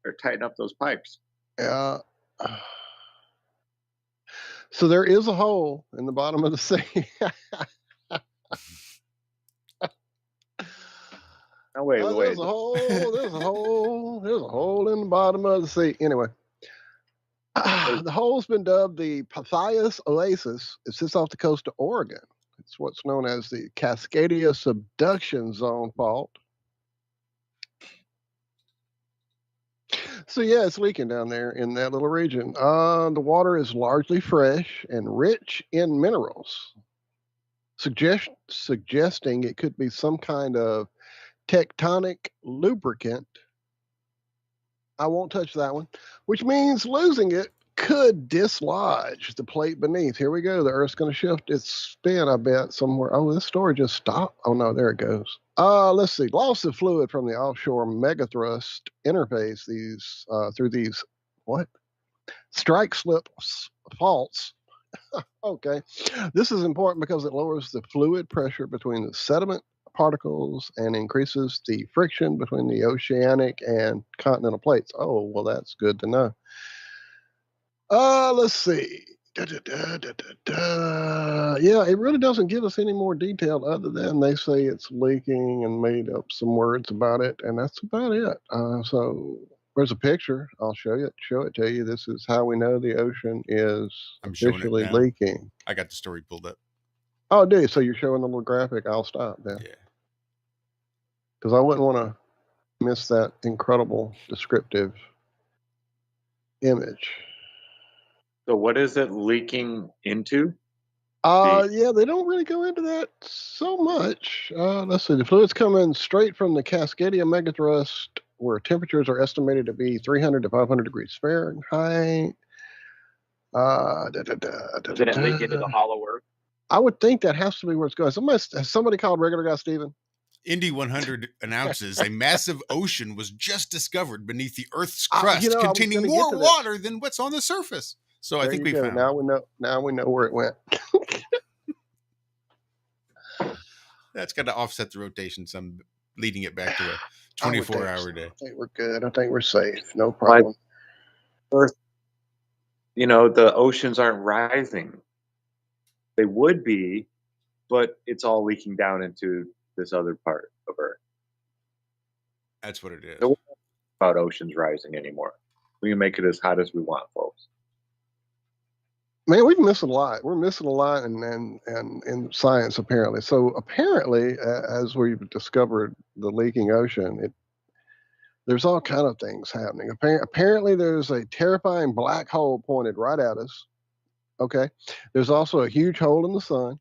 Or tighten up those pipes. Yeah. So there is a hole in the bottom of the sea. No, wait. There's a hole. There's a hole in the bottom of the sea. Anyway, the hole's been dubbed the Pythias Oasis. It sits off the coast of Oregon. It's what's known as the Cascadia Subduction Zone Fault. So yeah, it's leaking down there in that little region. The water is largely fresh and rich in minerals, suggesting it could be some kind of tectonic lubricant. I won't touch that one, which means losing it could dislodge the plate beneath. Here we go. The Earth's going to shift its spin, I bet, somewhere. Oh, this story just stopped. Oh, no, there it goes. Let's see. Loss of fluid from the offshore megathrust interface through these, strike slip faults. Okay. This is important because it lowers the fluid pressure between the sediment particles and increases the friction between the oceanic and continental plates. Oh, well, that's good to know. Let's see. Yeah, it really doesn't give us any more detail other than they say it's leaking and made up some words about it, and that's about it. So there's a picture. I'll show it to you. This is how we know the ocean is officially leaking. I got the story pulled up. Oh, do you? So you're showing the little graphic. I'll stop then. Yeah. Because I wouldn't want to miss that incredible descriptive image. So what is it leaking into? Yeah, they don't really go into that so much. Let's see. The fluid's coming straight from the Cascadia megathrust, where temperatures are estimated to be 300 to 500 degrees Fahrenheit. Doesn't it leak into the hollow earth? I would think that has to be where it's going. Has somebody called regular guy Steven? Indy 100 announces a massive ocean was just discovered beneath the Earth's crust, containing more water than what's on the surface. So I think we found. Now we know where it went. That's got to offset the rotation some, leading it back to a 24-hour day. I think we're good. I think we're safe. No problem. Earth, the oceans aren't rising. They would be, but it's all leaking down into this other part of Earth. That's what it is. Don't worry about oceans rising anymore. We can make it as hot as we want, folks. Man, we've missed a lot. We're missing a lot in science, apparently. So apparently, as we've discovered the leaking ocean, there's all kind of things happening. Apparently, there's a terrifying black hole pointed right at us. Okay. There's also a huge hole in the sun.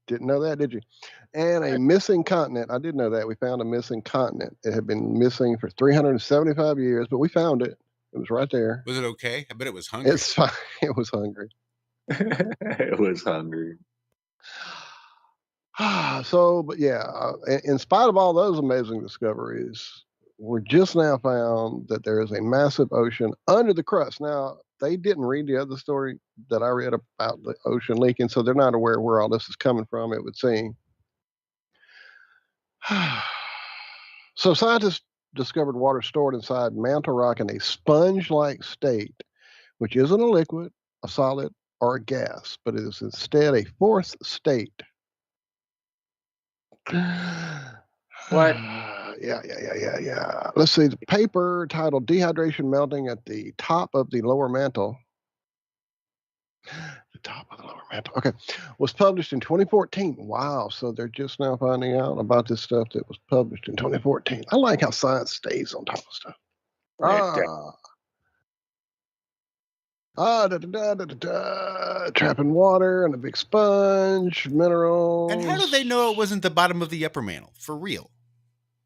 Didn't know that, did you? And a missing continent. I did know that. We found a missing continent. It had been missing for 375 years, but we found it. It was right there. Was it okay? I bet it was hungry. It's fine. It was hungry. It was hungry. So, but yeah, in spite of all those amazing discoveries, we're just now found that there is a massive ocean under the crust. Now, they didn't read the other story that I read about the ocean leaking, so they're not aware where all this is coming from, it would seem. So scientists discovered water stored inside mantle rock in a sponge-like state, which isn't a liquid, a solid, or a gas, but it is instead a fourth state. What? Yeah. Let's see. The paper titled Dehydration Melting at the Top of the Lower Mantle. The top of the lower mantle. Okay. Was published in 2014. Wow. So they're just now finding out about this stuff that was published in 2014. I like how science stays on top of stuff. Trapping water and a big sponge, minerals. And how do they know it wasn't the bottom of the upper mantle? For real.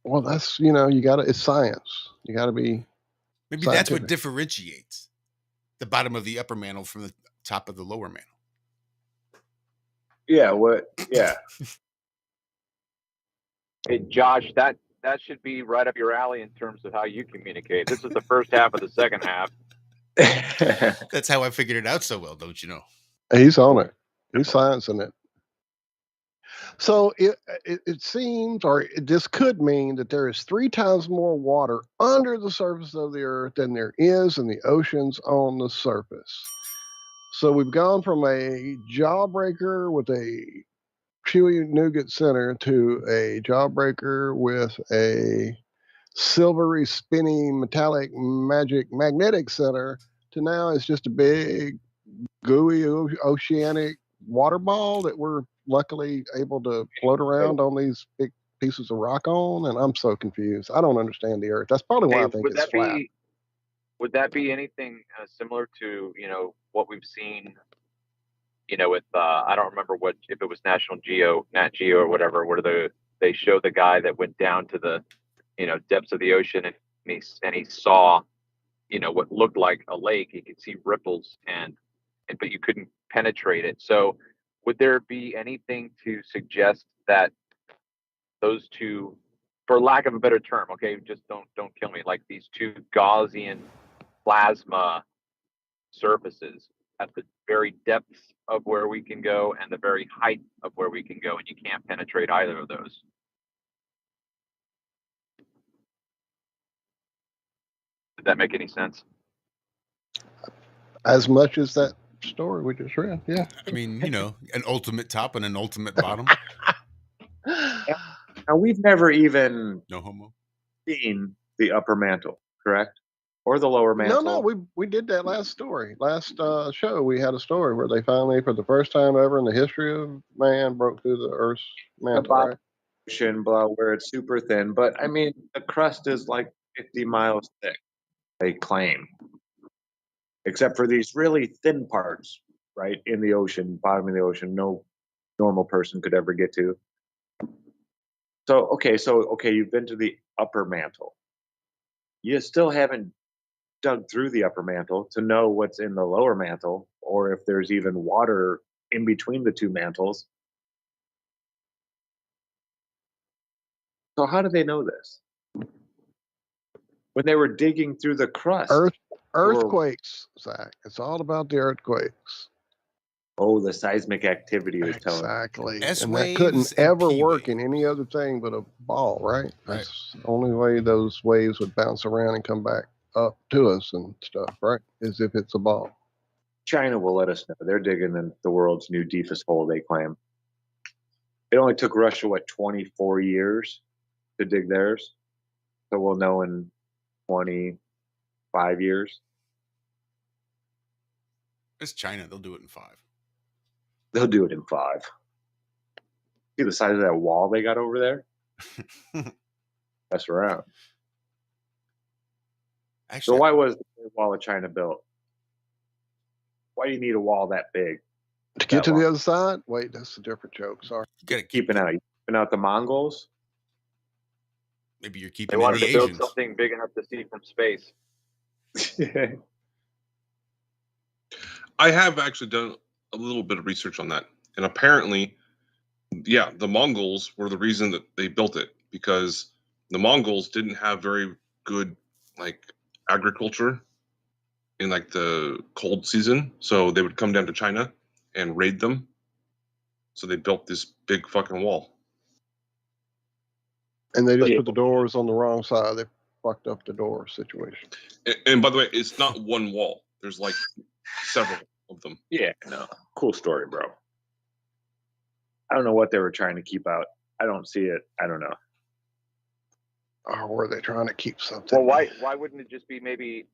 Well, that's, it's science. You got to be Maybe scientific. That's what differentiates the bottom of the upper mantle from the top of the lower mantle. Yeah, yeah. Hey, Josh, that should be right up your alley in terms of how you communicate. This is the first half of the second half. That's how I figured it out so well, don't you know? He's on it. He's sciencing it. So it seems, or this could mean that there is 3 times more water under the surface of the Earth than there is in the oceans on the surface. So we've gone from a jawbreaker with a chewy nougat center to a jawbreaker with a silvery, spinny, metallic, magnetic center to now it's just a big, gooey, oceanic water ball that we're luckily able to float around on these big pieces of rock on. And I'm so confused. I don't understand the Earth. That's probably why I think it's flat. Would that be anything similar to, what we've seen, with, I don't remember if it was Nat Geo or whatever, where they show the guy that went down to the, depths of the ocean and he saw, what looked like a lake. He could see ripples but you couldn't penetrate it. So would there be anything to suggest that those two, for lack of a better term, okay, just don't kill me, like these two Gaussian plasma surfaces at the very depths of where we can go and the very height of where we can go, and you can't penetrate either of those? Did that make any sense? As much as that story we just read, yeah. I mean, an ultimate top and an ultimate bottom. Now, we've never even no homo seen the upper mantle, correct? Or the lower mantle? No, we did that last story. Last show, we had a story where they finally, for the first time ever in the history of man, broke through the Earth's mantle, right? Ocean, blah, where it's super thin. But, I mean, the crust is like 50 miles thick, they claim. Except for these really thin parts, right, in the ocean, bottom of the ocean, no normal person could ever get to. So, okay, you've been to the upper mantle. You still haven't dug through the upper mantle to know what's in the lower mantle, or if there's even water in between the two mantles. So how do they know this? When they were digging through the crust. Earthquakes, Zach. It's all about the earthquakes. Oh, the seismic activity was telling. Exactly. And that couldn't ever work in any other thing but a ball, right? That's the only way those waves would bounce around and come back up to us and stuff, right? Is if it's a ball. China will let us know. They're digging in the world's new deepest hole, they claim. It only took Russia, 24 years to dig theirs? So we'll know in 25 years. It's China. They'll do it in 5. They'll do it in 5. See the size of that wall they got over there? Mess around. Actually, so why was the wall of China built? Why do you need a wall that big? To get to the other side? Wait, that's a different joke. Sorry. You gotta keeping out the Mongols? Maybe you're keeping They wanted the to build Asians. something big enough to see from space. I have actually done a little bit of research on that. And apparently, yeah, the Mongols were the reason that they built it, because the Mongols didn't have very good agriculture in the cold season. So they would come down to China and raid them. So they built this big fucking wall. And they just put the doors on the wrong side. They fucked up the door situation. And by the way, it's not one wall. There's several of them. Yeah, no. Cool story, bro. I don't know what they were trying to keep out. I don't see it. I don't know. Or were they trying to keep something? Well, why wouldn't it just be maybe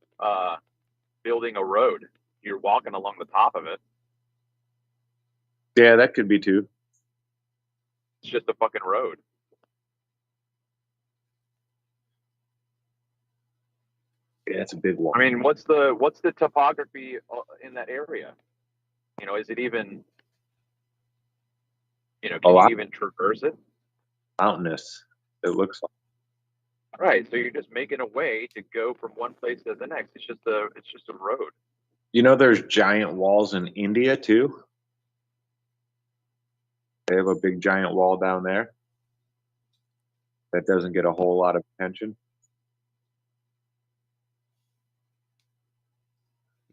building a road? You're walking along the top of it. Yeah, that could be too. It's just a fucking road. Yeah, it's a big wall. I mean, what's the topography in that area? You know, is it even, you know, can you even traverse it? Mountainous, it looks like. Right. So you're just making a way to go from one place to the next. It's just a road. You know, there's giant walls in India too. They have a big giant wall down there that doesn't get a whole lot of attention.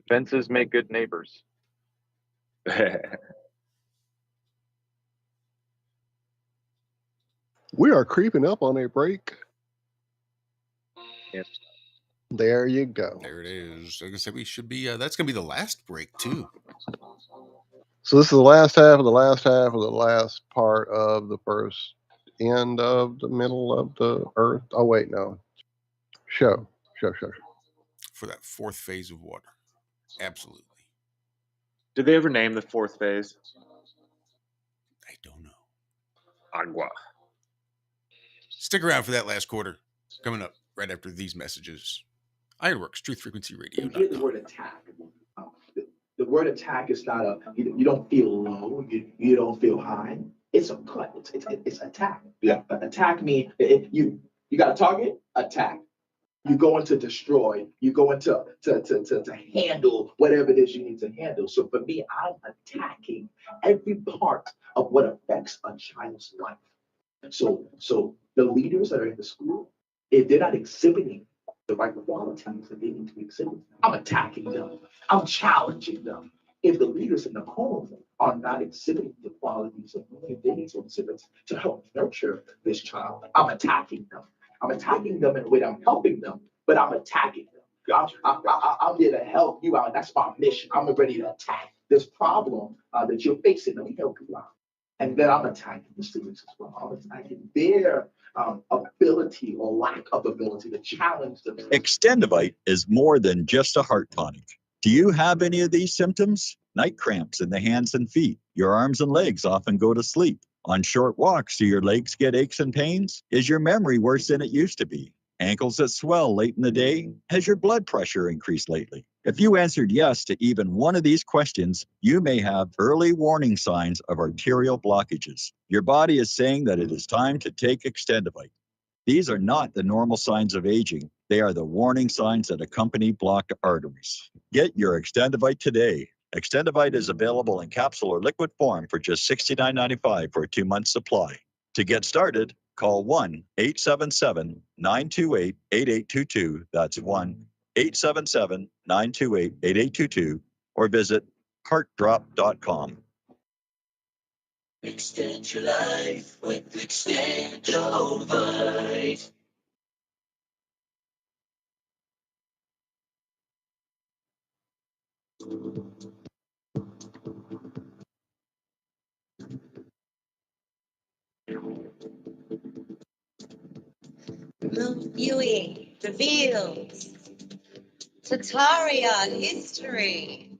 Fences make good neighbors. We are creeping up on a break. Yep. There you go. There it is. Like I said, we should be. That's going to be the last break too. So this is the last half of the last half of the last part of the first end of the middle of the Earth. Oh wait, no. Show. For that fourth phase of water. Absolutely. Did they ever name the fourth phase? I don't know. Agua. Stick around for that last quarter. Coming up right after these messages. Ironworx, Truth Frequency Radio. Hear the word attack. The word attack is not you don't feel low, you don't feel high. It's a cut. It's attack. Yeah. Attack means you got a target, attack. You're going to destroy. You're going to handle whatever it is you need to handle. So for me, I'm attacking every part of what affects a child's life. So the leaders that are in the school, if they're not exhibiting the right qualities that they need to exhibit, I'm attacking them. I'm challenging them. If the leaders in the home are not exhibiting the qualities that they need to exhibit to help nurture this child, I'm attacking them. I'm attacking them in a way that I'm helping them, but I'm attacking them. I'm there to help you out. That's my mission. I'm ready to attack this problem that you're facing. Let me help you out. And then I'm attacking the students as well. I'm attacking their ability or lack of ability to challenge them. Extendivite is more than just a heart tonic. Do you have any of these symptoms? Night cramps in the hands and feet. Your arms and legs often go to sleep. On short walks, do your legs get aches and pains? Is your memory worse than it used to be? Ankles that swell late in the day? Has your blood pressure increased lately? If you answered yes to even one of these questions, you may have early warning signs of arterial blockages. Your body is saying that it is time to take Extendivite. These are not the normal signs of aging. They are the warning signs that accompany blocked arteries. Get your Extendivite today. Extendivite is available in capsule or liquid form for just $69.95 for a 2-month supply. To get started, call 1-877-928-8822. That's 1-877-928-8822 or visit heartdrop.com. Extend your life with Extendivite. Remote viewing reveals Tataria history.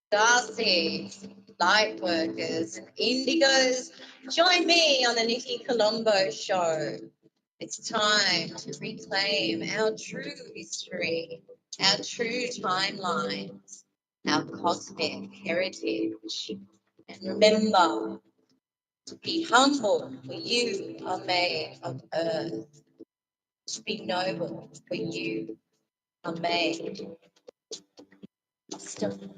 Darcy's, Lightworkers, and Indigos. Join me on the Nikki Colombo Show. It's time to reclaim our true history, our true timelines, our cosmic heritage. And remember, to be humble, for you are made of earth. To be noble, for you are made of stone.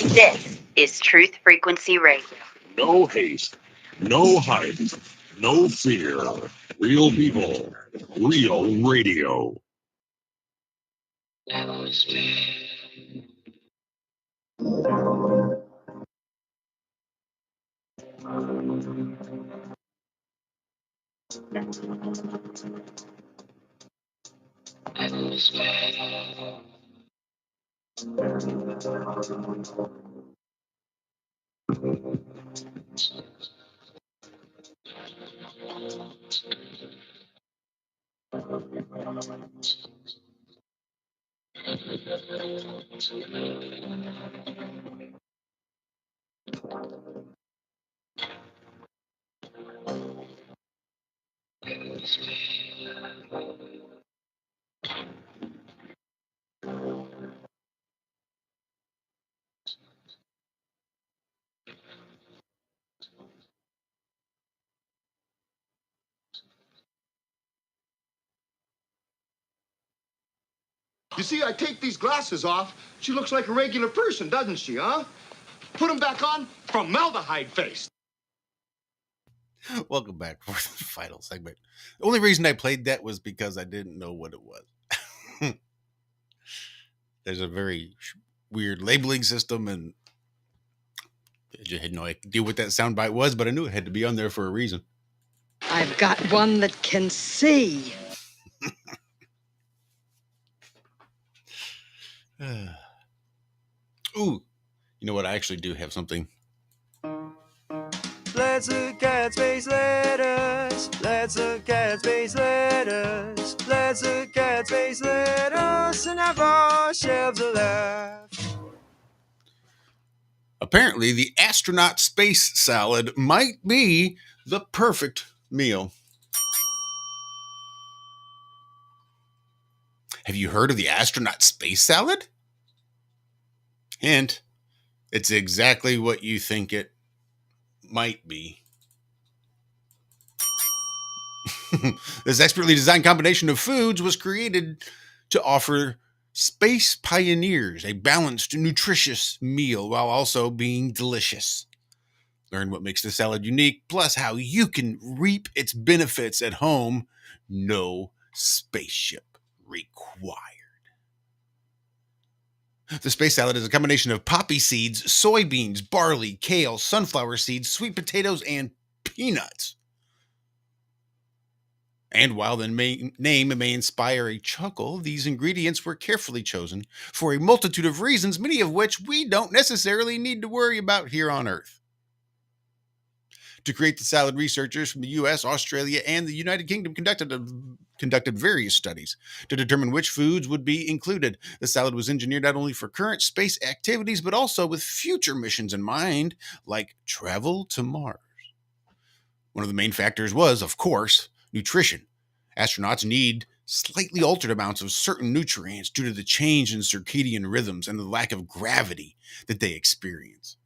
This is Truth Frequency Radio. No haste, no hype, no fear. Real people, real radio. You see, I take these glasses off. She looks like a regular person, doesn't she, huh? Put them back on, formaldehyde face. Welcome back for the final segment. The only reason I played that was because I didn't know what it was. There's a very weird labeling system, and I just had no idea what that soundbite was, but I knew it had to be on there for a reason. I've got one that can see. Ooh, you know what? I actually do have something. Let's look at space letters. Let's look at space letters. Let's look at space letters and have our shelves of left. Apparently, the astronaut space salad might be the perfect meal. Have you heard of the astronaut space salad? Hint, it's exactly what you think it might be. This expertly designed combination of foods was created to offer space pioneers a balanced, nutritious meal while also being delicious. Learn what makes the salad unique, plus how you can reap its benefits at home. No spaceship required. The space salad is a combination of poppy seeds, soybeans, barley, kale, sunflower seeds, sweet potatoes, and peanuts. And while the name may inspire a chuckle, these ingredients were carefully chosen for a multitude of reasons, many of which we don't necessarily need to worry about here on Earth. To create the salad, researchers from the US, Australia, and the United Kingdom conducted various studies to determine which foods would be included. The salad was engineered not only for current space activities, but also with future missions in mind, like travel to Mars. One of the main factors was, of course, nutrition. Astronauts need slightly altered amounts of certain nutrients due to the change in circadian rhythms and the lack of gravity that they experience.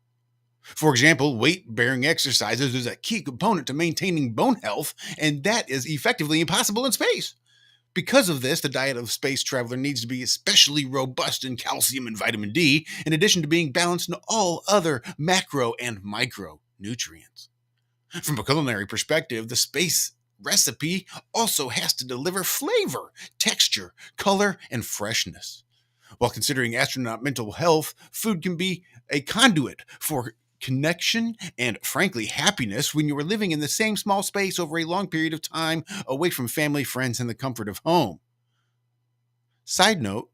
For example, weight-bearing exercises is a key component to maintaining bone health, and that is effectively impossible in space. Because of this, the diet of space traveler needs to be especially robust in calcium and vitamin D, in addition to being balanced in all other macro and micro nutrients. From a culinary perspective, the space recipe also has to deliver flavor, texture, color, and freshness. While considering astronaut mental health, food can be a conduit for connection and, frankly, happiness when you are living in the same small space over a long period of time away from family, friends, and the comfort of home. Side note,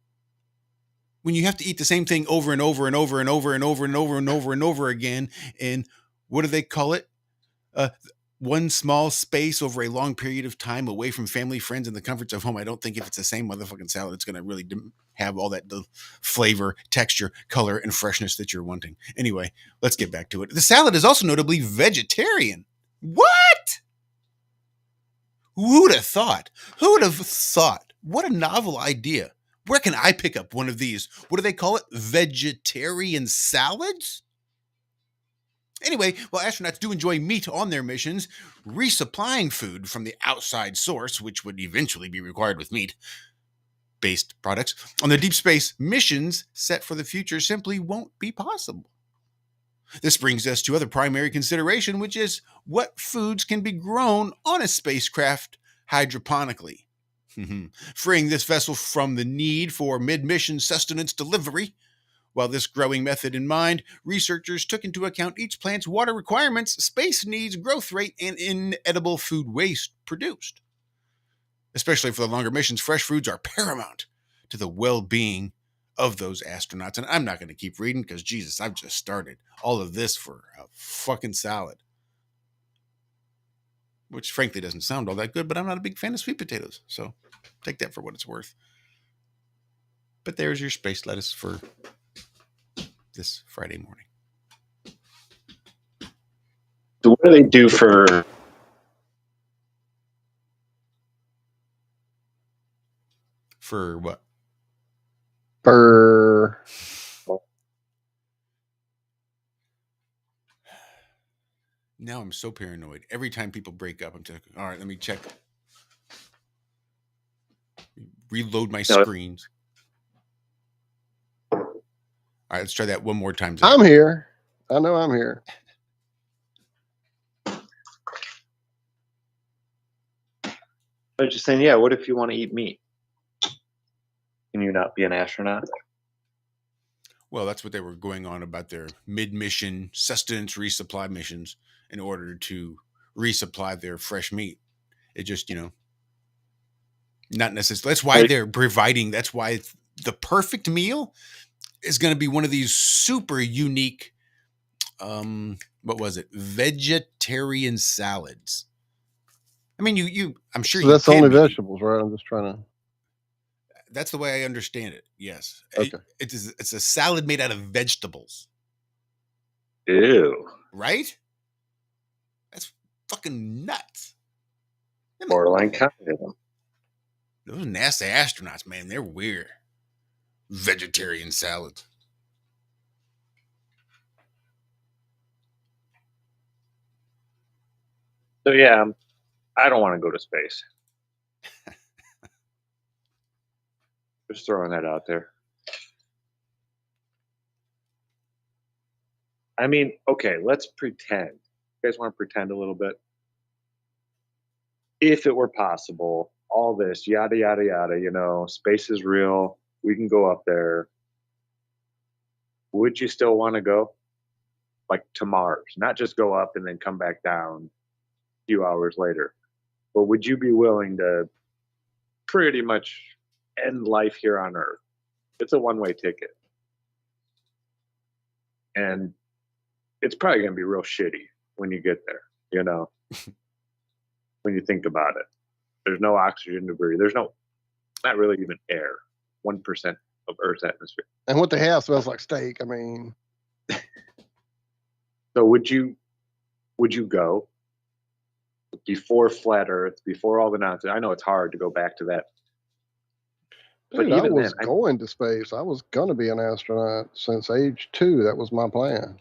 when you have to eat the same thing over and over and over and over and over and over and over and over again, and what do they call it? One small space over a long period of time away from family, friends, and the comforts of home. I don't think if it's the same motherfucking salad, it's going to really have all that the flavor, texture, color, and freshness that you're wanting. Anyway, let's get back to it. The salad is also notably vegetarian. What? Who would have thought? Who would have thought? What a novel idea. Where can I pick up one of these? What do they call it? Vegetarian salads? Anyway, while astronauts do enjoy meat on their missions, resupplying food from the outside source, which would eventually be required with meat-based products, on the deep space missions set for the future simply won't be possible. This brings us to other primary consideration, which is what foods can be grown on a spacecraft hydroponically. Freeing this vessel from the need for mid-mission sustenance delivery. While this growing method in mind, researchers took into account each plant's water requirements, space needs, growth rate, and inedible food waste produced. Especially for the longer missions, fresh foods are paramount to the well-being of those astronauts. And I'm not going to keep reading because, Jesus, I've just started all of this for a fucking salad. Which, frankly, doesn't sound all that good, but I'm not a big fan of sweet potatoes. So take that for what it's worth. But there's your space lettuce for this Friday morning. So what do they do for? For what? For Now I'm so paranoid. Every time people break up, I'm just all right. Let me check. Reload my screens. All right, let's try that one more time. Zach. I'm here. I know I'm here. I was just saying, yeah. What if you want to eat meat? Can you not be an astronaut? Well, that's what they were going on about their mid-mission sustenance resupply missions in order to resupply their fresh meat. It just, not necessarily. That's why they're providing. That's why the perfect meal is going to be one of these super unique. What was it? Vegetarian salads. I mean, I'm sure So you that's can only be. vegetables, right? I'm just trying to. That's the way I understand it. Yes. Okay. It's a salad made out of vegetables. Ew. Right? That's fucking nuts. Borderline communism. Those NASA astronauts, man, they're weird. Vegetarian salads. So yeah, I don't want to go to space. Just throwing that out there. I mean, okay, let's pretend. You guys want to pretend a little bit? If it were possible, all this, yada, yada, yada, space is real. We can go up there. Would you still want to go? Like to Mars? Not just go up and then come back down a few hours later. But would you be willing to pretty much end life here on Earth? It's a one-way ticket. And it's probably going to be real shitty when you get there, when you think about it. There's no oxygen to breathe. There's not really even air, 1% of Earth's atmosphere. And what they have smells like steak. I mean. So would you go before flat Earth, before all the nonsense? I know it's hard to go back to that. Dude, I was going to space. I was going to be an astronaut since age 2. That was my plan.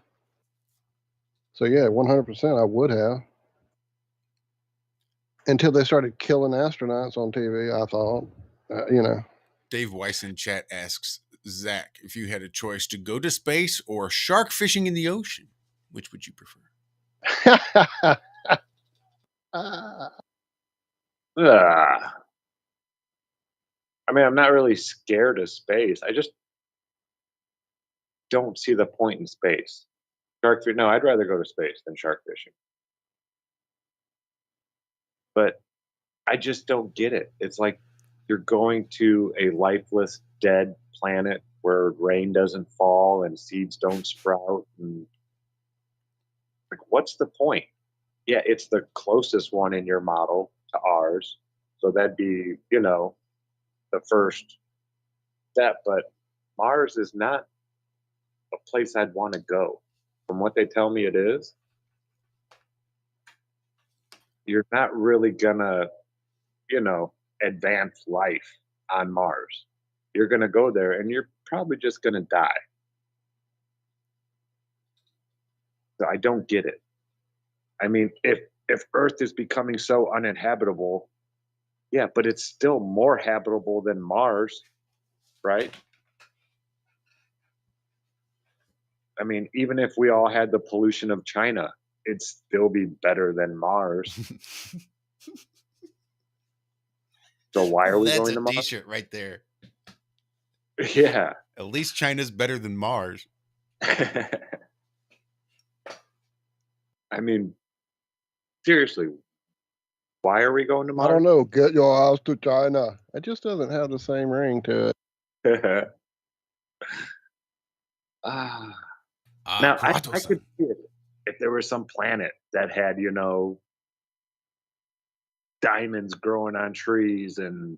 So, yeah, 100% I would have. Until they started killing astronauts on TV, I thought, Dave Weiss in chat asks, Zach, if you had a choice to go to space or shark fishing in the ocean, which would you prefer? I mean, I'm not really scared of space. I just don't see the point in space. Shark fishing? No, I'd rather go to space than shark fishing. But I just don't get it. It's like you're going to a lifeless, dead planet where rain doesn't fall and seeds don't sprout. And like, what's the point? Yeah, it's the closest one in your model to ours. So that'd be, the first step. But Mars is not a place I'd want to go. From what they tell me it is, you're not really gonna, advance life on Mars. You're gonna go there and you're probably just gonna die. So I don't get it. I mean, if Earth is becoming so uninhabitable, yeah, but it's still more habitable than Mars, right? I mean, even if we all had the pollution of China, it'd still be better than Mars. So why are we going to Mars? That's a t-shirt right there. Yeah. At least China's better than Mars. I mean, seriously, why are we going to Mars? I don't know. Get your ass to China. It just doesn't have the same ring to it. Now, I could see it if there was some planet that had, diamonds growing on trees and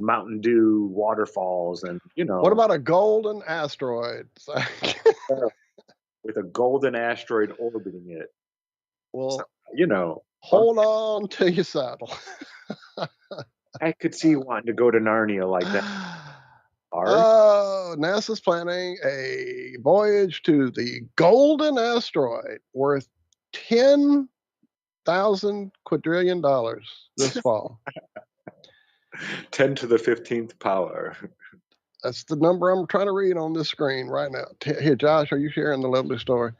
Mountain Dew waterfalls, and What about a golden asteroid? with a golden asteroid orbiting it? Well, hold on to your saddle. I could see you wanting to go to Narnia like that. NASA's planning a voyage to the golden asteroid worth $10,000 quadrillion this fall. 10 to the 15th power. That's the number I'm trying to read on this screen right now. Here, Josh, are you sharing the lovely story?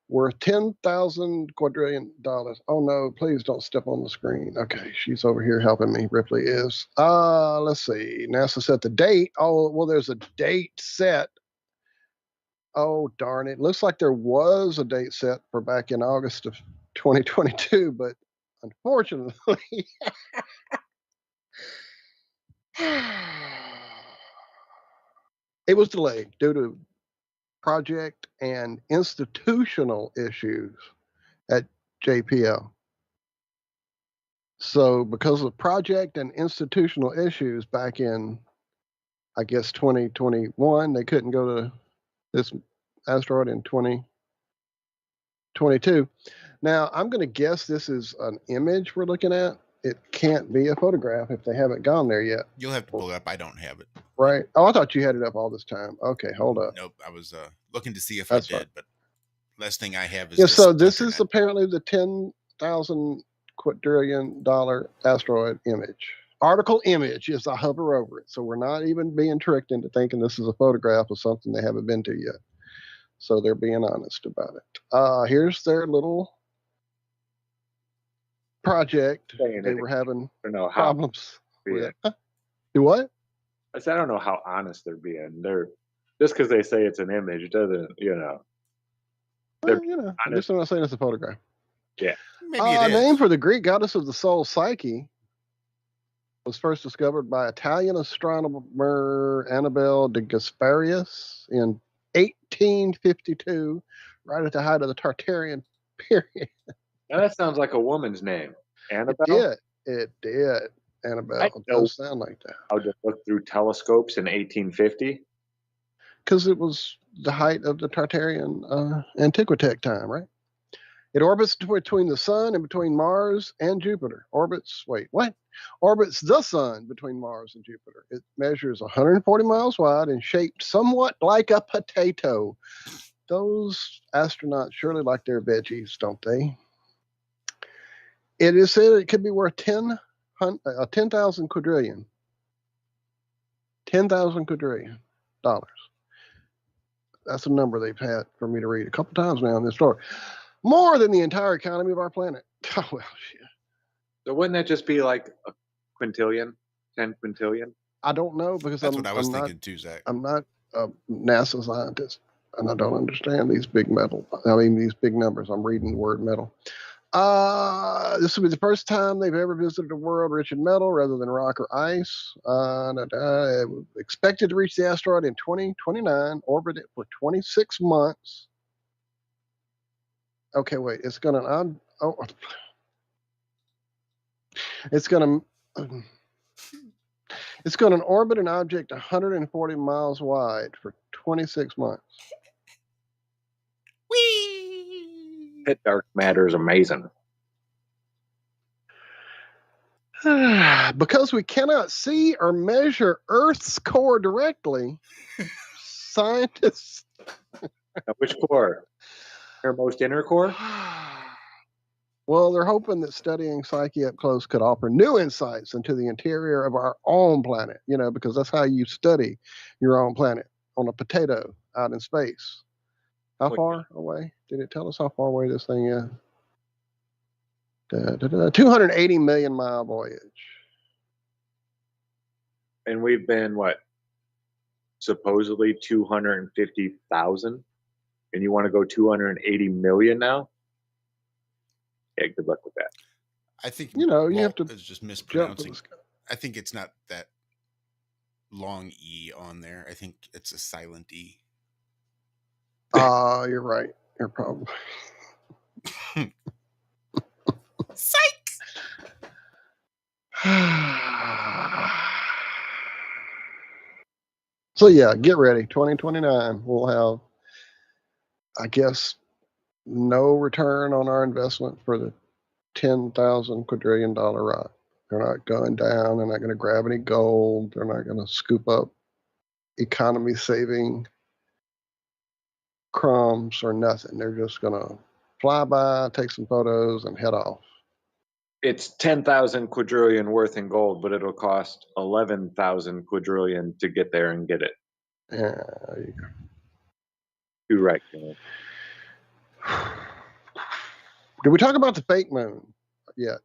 Worth $10,000 quadrillion. Oh no, please don't step on the screen. Okay, she's over here helping me. Ripley is. Let's see. NASA set the date. Oh, well, there's a date set. Oh, darn it. Looks like there was a date set for back in August of 2022, but unfortunately, it was delayed due to project and institutional issues at JPL. So because of project and institutional issues back in, I guess, 2021, they couldn't go to this asteroid in 2022. Now, I'm going to guess this is an image we're looking at. It can't be a photograph if they haven't gone there yet. You'll have to pull it up. I don't have it. Right. Oh, I thought you had it up all this time. Okay, hold up. Nope. I was looking to see if That's I did, fine. but last thing I have is Yeah, so this is apparently the $10,000 quadrillion asteroid image. Article image as I hover over it. So we're not even being tricked into thinking this is a photograph of something they haven't been to yet. So they're being honest about it. Here's their little project. They were having problems with. Do what? I said, I don't know how honest they're being. They're just because they say it's an image doesn't, Well, at least I'm not saying it's a photograph. Yeah. Maybe it is. Name for the Greek goddess of the soul, Psyche, was first discovered by Italian astronomer Annabelle de Gasparius in 1852, right at the height of the Tartarian period. Now that sounds like a woman's name. Annabelle? It did. Annabelle does sound like that. I'll just look through telescopes in 1850. Because it was the height of the Tartarian Antiquitech time, right? It orbits between the sun and between Mars and Jupiter. Orbits the sun between Mars and Jupiter. It measures 140 miles wide and shaped somewhat like a potato. Those astronauts surely like their veggies, don't they? It is said it could be worth 10,000 quadrillion. $10,000 quadrillion. That's a number they've had for me to read a couple times now in this story. More than the entire economy of our planet. Oh, well, shit. So wouldn't that just be like a quintillion? 10 quintillion? I don't know because that's what I was thinking too, Zach. I'm not a NASA scientist, and I don't understand these big numbers. I'm reading the word metal. This will be the first time they've ever visited a world rich in metal rather than rock or ice. Expected to reach the asteroid in 2029, orbit it for 26 months. Okay, wait. It's going to orbit an object 140 miles wide for 26 months. Whee! That dark matter is amazing. Because we cannot see or measure Earth's core directly, scientists. Which core? Most inner core? Well, they're hoping that studying Psyche up close could offer new insights into the interior of our own planet, because that's how you study your own planet, on a potato out in space. How far away? Did it tell us how far away this thing is? 280 million mile voyage. And we've been, supposedly 250,000? And you want to go 280 million now? Yeah, good luck with that. I think you have to. It's just mispronouncing. I think it's not that long E on there. I think it's a silent E. You're right. You're probably. Psych. So yeah, get ready. 2029, we'll have, I guess, no return on our investment for the 10,000 quadrillion dollar rock. They're not going down. They're not going to grab any gold. They're not going to scoop up economy saving crumbs or nothing. They're just going to fly by, take some photos, and head off. It's 10,000 quadrillion worth in gold, but it'll cost 11,000 quadrillion to get there and get it. Yeah, there you go. Too right, Caleb. Did we talk about the fake moon yet?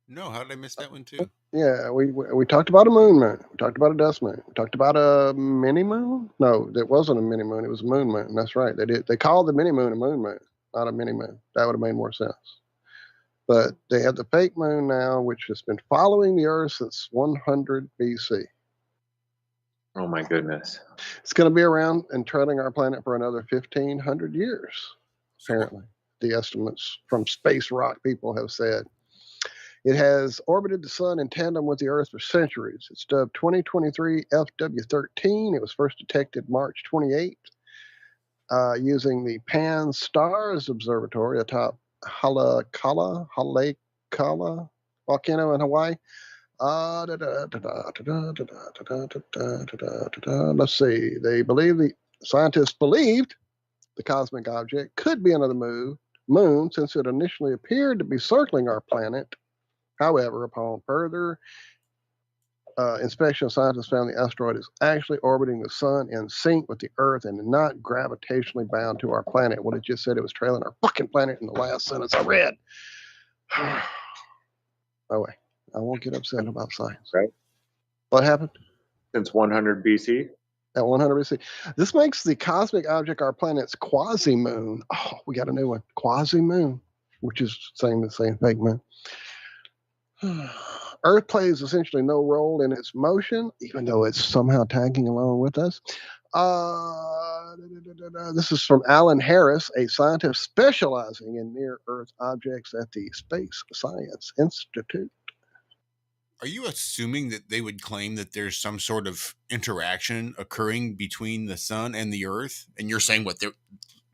No, how did I miss that one too? Yeah, we talked about a moon. We talked about a dust moon. We talked about a mini moon. No, it wasn't a mini moon. It was a moon. That's right. They called the mini moon a moon, not a mini moon. That would have made more sense. But they have the fake moon now, which has been following the Earth since 100 BC. Oh my goodness. It's going to be around and treading our planet for another 1,500 years, apparently. The estimates from space rock people have said. It has orbited the sun in tandem with the Earth for centuries. It's dubbed 2023 FW13. It was first detected March 28th using the Pan Stars Observatory atop Haleakala volcano in Hawaii. Let's see. Scientists believed the cosmic object could be another moon since it initially appeared to be circling our planet. However, upon further inspection, scientists found the asteroid is actually orbiting the sun in sync with the Earth and not gravitationally bound to our planet. Well, it just said it was trailing our fucking planet in the last sentence I read. Oh, wait. I won't get upset about science. Right? What happened? Since 100 BC? At 100 BC. This makes the cosmic object our planet's quasi-moon. Oh, we got a new one. Quasi-moon, which is the same fake moon. Earth plays essentially no role in its motion, even though it's somehow tagging along with us. This is from Alan Harris, a scientist specializing in near-Earth objects at the Space Science Institute. Are you assuming that they would claim that there's some sort of interaction occurring between the sun and the Earth? And you're saying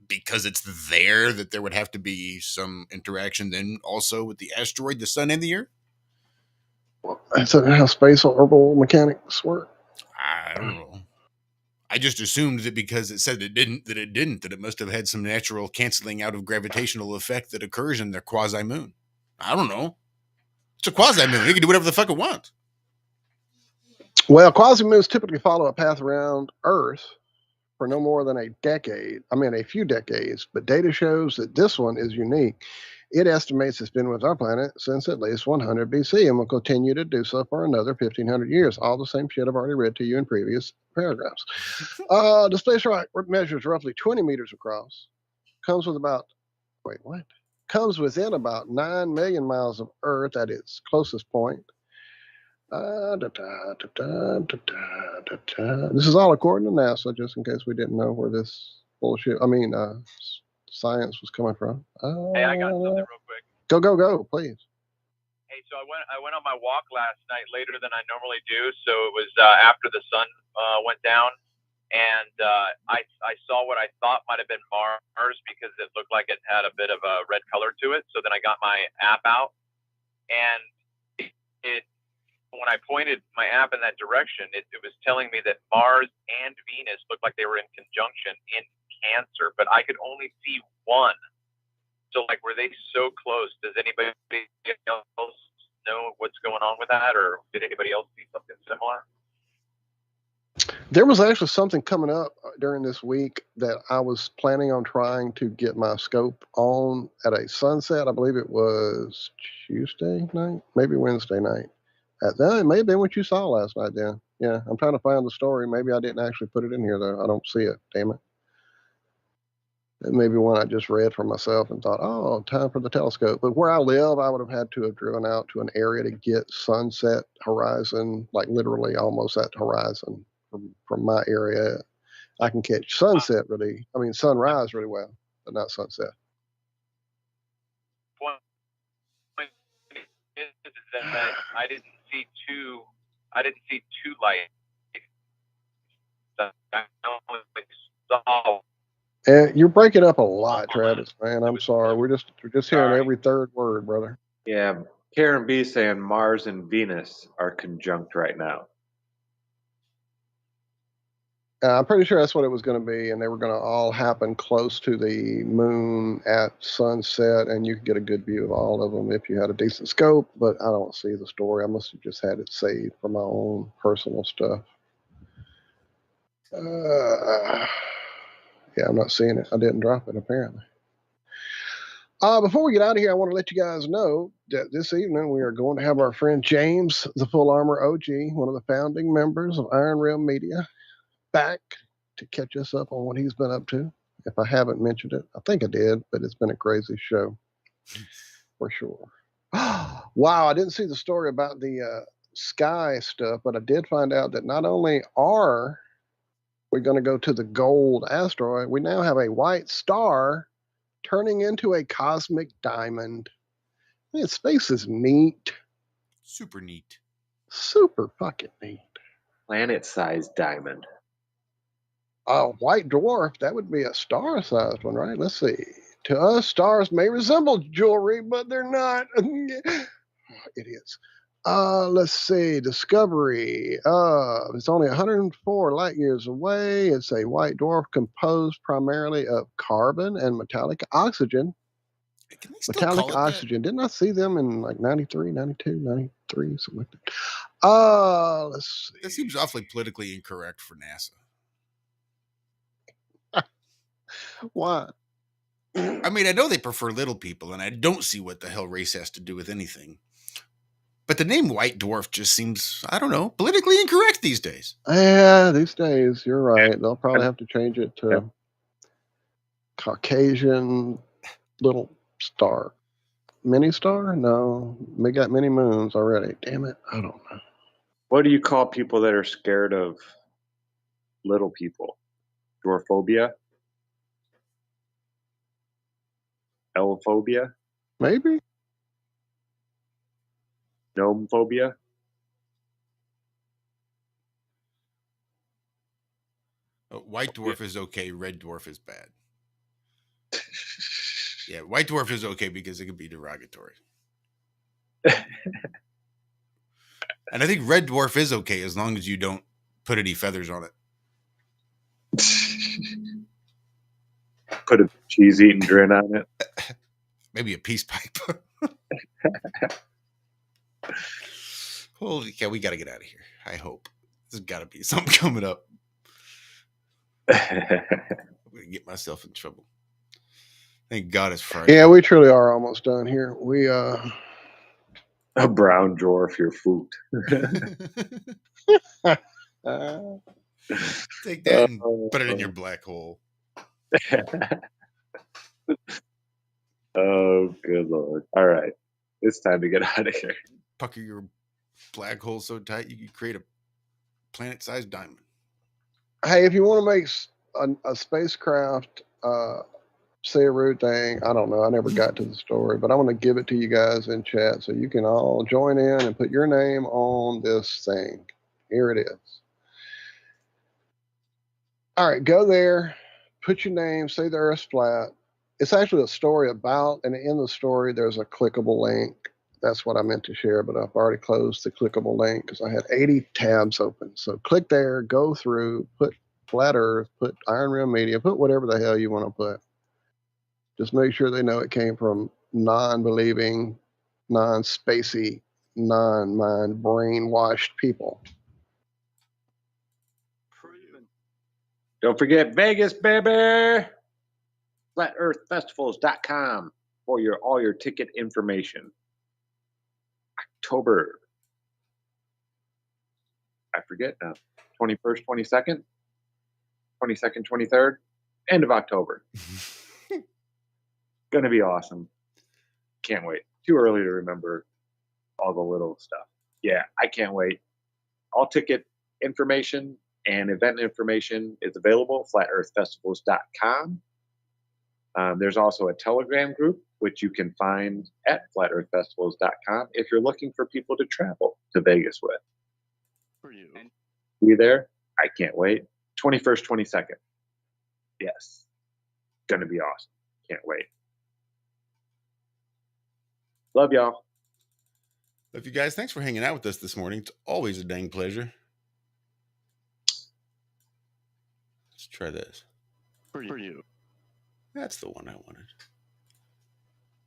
because it's there that there would have to be some interaction then also with the asteroid, the sun, and the Earth? That's how space orbital mechanics work. I don't know. I just assumed that because it said that it must have had some natural canceling out of gravitational effect that occurs in their quasi-moon. I don't know. It's a quasi-moon. It can do whatever the fuck it wants. Well, quasi-moons typically follow a path around Earth for no more than a few decades, but data shows that this one is unique. It estimates it's been with our planet since at least 100 BC and will continue to do so for another 1,500 years. All the same shit I've already read to you in previous paragraphs. The space rock measures roughly 20 meters across, comes within about 9 million miles of Earth at its closest point. This is all according to NASA, just in case we didn't know where this science was coming from. Hey, I got something real quick. Go, please. Hey, so I went on my walk last night later than I normally do. So it was after the sun went down, and I saw what I thought might have been Mars because it looked like it had a bit of a red color to it. So then I got my app out, and when I pointed my app in that direction, it was telling me that Mars and Venus looked like they were in conjunction in Cancer, but I could only see one. So, were they so close? Does anybody else know what's going on with that, or did anybody else see something similar? There was actually something coming up during this week that I was planning on trying to get my scope on at a sunset. I believe it was Tuesday night, maybe Wednesday night. It may have been what you saw last night then. Yeah, I'm trying to find the story. Maybe I didn't actually put it in here, though. I don't see it. Damn it. It may be one I just read for myself and thought, oh, time for the telescope. But where I live, I would have had to have driven out to an area to get sunset horizon, like literally almost at the horizon from my area. I can catch sunrise really well, but not sunset. Point is that I didn't see two lights You're breaking up a lot, Travis, man. I'm sorry. We're just hearing every third word, brother. Yeah, Karen B saying Mars and Venus are conjunct right now. I'm pretty sure that's what it was going to be, and they were going to all happen close to the moon at sunset, and you could get a good view of all of them if you had a decent scope, but I don't see the story. I must have just had it saved for my own personal stuff. Yeah, I'm not seeing it. I didn't drop it, apparently. Before we get out of here, I want to let you guys know that this evening we are going to have our friend James, the Full Armor OG, one of the founding members of Iron Realm Media, back to catch us up on what he's been up to. If I haven't mentioned it, I think I did, but it's been a crazy show for sure. Wow, I didn't see the story about the sky stuff, but I did find out that not only are we going to go to the gold asteroid, we now have a white star turning into a cosmic diamond. Man, space is neat. Super neat. Super fucking neat. Planet-sized diamond. A white dwarf, that would be a star-sized one, right? Let's see. To us, stars may resemble jewelry, but they're not. Idiots. Let's see. Discovery. It's only 104 light years away. It's a white dwarf composed primarily of carbon and metallic oxygen. Metallic oxygen. Didn't I see them in like 93, 92, 93, something like that? Let's see. That seems awfully politically incorrect for NASA. Why? I mean, I know they prefer little people, and I don't see what the hell race has to do with anything. But the name White Dwarf just seems, I don't know, politically incorrect these days. Yeah, these days, you're right. They'll probably have to change it to Caucasian little star. Mini star? No. They got many moons already. Damn it. I don't know. What do you call people that are scared of little people? Dwarfophobia? Elphobia? Maybe. Gnomephobia? White Dwarf is okay. Red Dwarf is bad. Yeah, White Dwarf is okay because it can be derogatory. And I think Red Dwarf is okay as long as you don't put any feathers on it. Put a cheese-eating grin on it. Maybe a peace pipe. Holy cow, we got to get out of here. I hope. There's got to be something coming up. I'm going to get myself in trouble. Thank God it's Friday. Yeah, we truly are almost done here. We A brown dwarf, your food. Take that and put it in your black hole. Oh, good Lord. All right. It's time to get out of here. Pucker your black hole so tight you can create a planet-sized diamond. Hey, if you want to make a spacecraft say a rude thing, I don't know. I never got to the story, but I want to give it to you guys in chat so you can all join in and put your name on this thing. Here it is. All right, go there, put your name, say the Earth's flat. It's actually a story about, and in the story, there's a clickable link. That's what I meant to share, but I've already closed the clickable link because I had 80 tabs open. So click there, go through, put Flat Earth, put Iron Realm Media, put whatever the hell you want to put. Just make sure they know it came from non-believing, non-spacey, non-mind brainwashed people. Don't forget Vegas, baby! FlatEarthFestivals.com for all your ticket information. October, I forget now, 21st, 22nd, 22nd, 23rd, end of October. Gonna be awesome. Can't wait. Too early to remember all the little stuff. Yeah, I can't wait. All ticket information and event information is available, FlatEarthFestivals.com. There's also a Telegram group, which you can find at FlatEarthFestivals.com if you're looking for people to travel to Vegas with. For you. You there? I can't wait. 21st, 22nd. Yes. Gonna be awesome. Can't wait. Love y'all. Love you guys. Thanks for hanging out with us this morning. It's always a dang pleasure. Let's try this. For you. That's the one I wanted.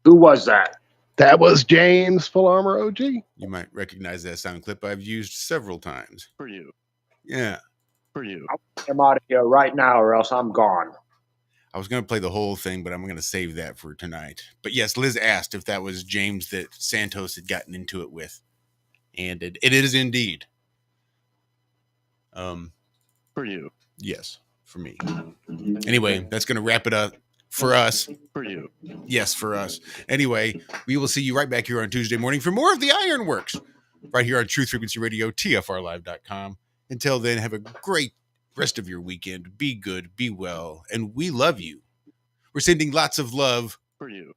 Who was that? That was James Full Armor OG. You might recognize that sound clip I've used several times. For you. Yeah. For you. I'm out of here right now or else I'm gone. I was going to play the whole thing, but I'm going to save that for tonight. But yes, Liz asked if that was James that Santos had gotten into it with. And it is indeed. For you. Yes, for me. Anyway, that's going to wrap it up for us. For you. Yes, for us. Anyway, we will see you right back here on Tuesday morning for more of the Ironworks. Right here on Truth Frequency Radio, TFRlive.com. Until then, have a great rest of your weekend. Be good, be well, and we love you. We're sending lots of love for you.